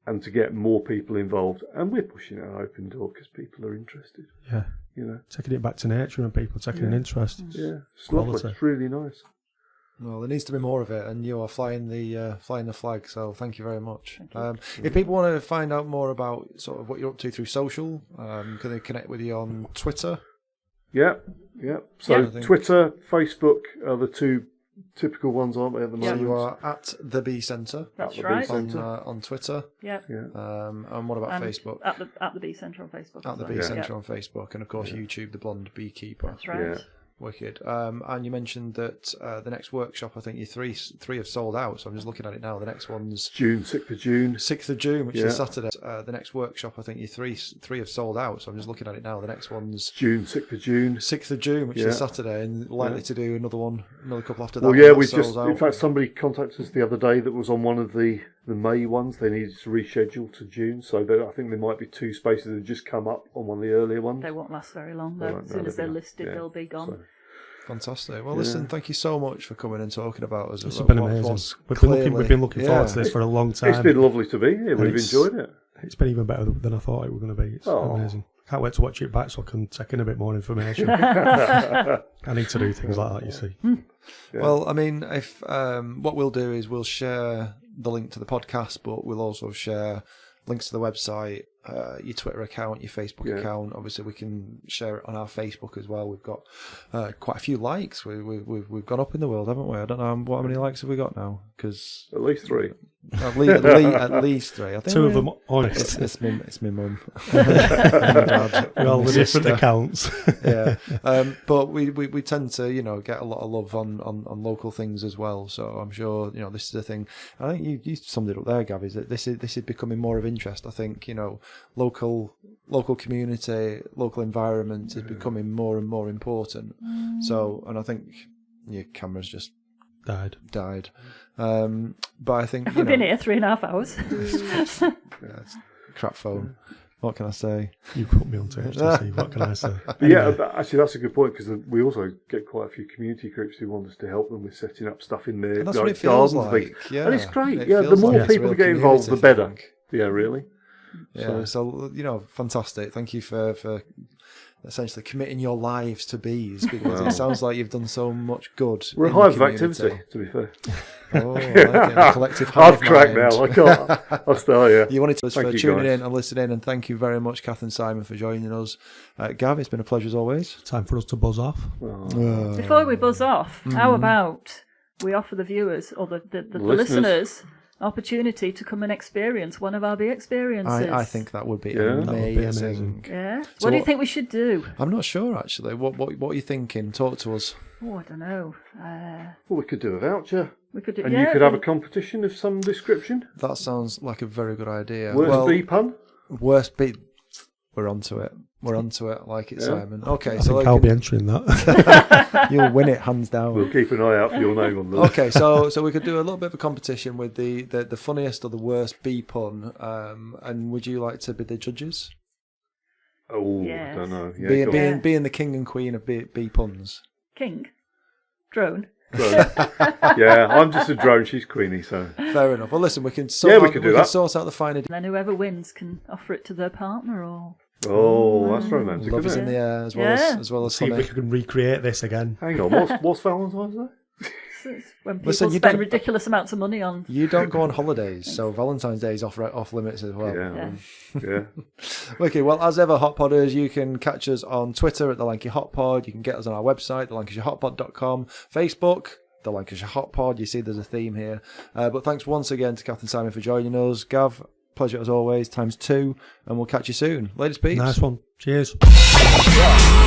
and to get more people involved, and we're pushing out an open door because people are interested.
Yeah, taking it back to nature and people taking an interest.
Yeah, it's lovely. It's really nice.
Well, there needs to be more of it, and you are flying the flag. So thank you very much. If people want to find out more about sort of what you're up to through social, can they connect with you on Twitter?
Yeah. So Twitter, Facebook are the two typical ones, aren't they, at the moment?
So you are at the Bee Centre.
That's right.
On Twitter.
Yeah.
And what about Facebook?
At the Bee Centre on Facebook.
At the Bee Centre on Facebook, and of course YouTube, The Blonde Beekeeper.
That's right.
Yeah.
Wicked. And you mentioned that the next workshop, I think you three have sold out. So I'm just looking at it now. The next one's
June, 6th of June.
6th of June, which is Saturday. The next workshop, I think you three have sold out. So I'm just looking at it now. The next one's
June, 6th of June.
6th of June, which is Saturday, and likely to do another couple after that.
Well, yeah, in fact, somebody contacted us the other day that was on one of the May ones. They needed to reschedule to June, so I think there might be 2 spaces that have just come up on one of the earlier ones.
They won't last very long, though. As soon as they're listed, they'll be gone.
So.
Fantastic. Well, listen, thank you so much for coming and talking about us.
It's been amazing. We've been looking forward to this for a long time.
It's been lovely to be here. We've enjoyed it.
It's been even better than I thought it was going to be. It's amazing. Can't wait to watch it back so I can take in a bit more information. I need to do things like that, you see.
Yeah. Well, I mean, if what we'll do is we'll share the link to the podcast, but we'll also share links to the website, your Twitter account, your Facebook account. Obviously, we can share it on our Facebook as well. We've got quite a few likes. We've gone up in the world, haven't we? I don't know how many likes have we got now. Because
at least 3.
At least 3. I think
2 of them honest.
It's my mum. Dad.
Well, the different accounts.
Yeah, but we tend to get a lot of love on local things as well. So I'm sure this is a thing. I think you summed it up there, Gav. Is that this is becoming more of interest. I think local community, local environment is becoming more and more important. So, and I think your camera's just died. But I think
I've been here 3.5 hours.
It's crap phone. What can I say?
You put me on to HTC. What can I say?
Actually, that's a good point because we also get quite a few community groups who want us to help them with setting up stuff in their
that's what it feels
like.
Yeah,
and it's great. The more people that get involved, the better. Yeah, really.
Yeah. So fantastic. Thank you for essentially committing your lives to bees, because it sounds like you've done so much good.
We're a hive of activity, to be fair.
Oh, I like it. A collective hive
I've cracked now. I can't. I'll start here.
You wanted to for tuning in and listening, and thank you very much, Kath and Simon, for joining us. Gav, it's been a pleasure as always.
Time for us to buzz off.
Before we buzz off, how about we offer the viewers or the listeners opportunity to come and experience one of our bee experiences.
I think that would be
Yeah.
amazing.
That would be amazing.
Yeah.
So
What do you think we should do?
I'm not sure actually. What are you thinking? Talk to us.
Oh, I don't know.
Well, we could do a voucher.
We could do.
And
yeah,
you could have a competition of some description.
That sounds like a very good idea.
Worst bee pun?
Worst bee. We're onto it. We're onto it. Like it, Simon. Okay,
I
so
think I'll be entering that.
you'll win it hands down.
We'll keep an eye out for your name on the list.
Okay, so we could do a little bit of a competition with the funniest or the worst bee pun. And would you like to be the judges?
Oh,
Yes.
I don't know. Yeah, go on.
Being the king and queen of bee puns.
King. Drone.
Drone. Yeah, I'm just a drone. She's Queenie, so
Fair enough. Well, listen, we can
we
sort
could do that.
sort out the finer.
And then whoever wins can offer it to their partner or.
Oh, that's romantic,
Love is
isn't
in
it?
the air as well as
See if we
sunny.
can recreate this again.
Hang on, what's Valentine's Day?
When people
Listen, you
spend
don't-
ridiculous amounts of money on.
You don't go on holidays, so Valentine's Day is off limits as well.
Yeah, yeah.
Okay, well, as ever, Hot Podders, you can catch us on Twitter at the Lancashire Hot Pod. You can get us on our website, thelancashirehotpod.com, Facebook, the Lancashire Hot Pod. You see there's a theme here. But thanks once again to Kath and Simon for joining us. Gav, pleasure as always, times 2, and we'll catch you soon. Latest peeps.
Nice one. Cheers.
Yeah.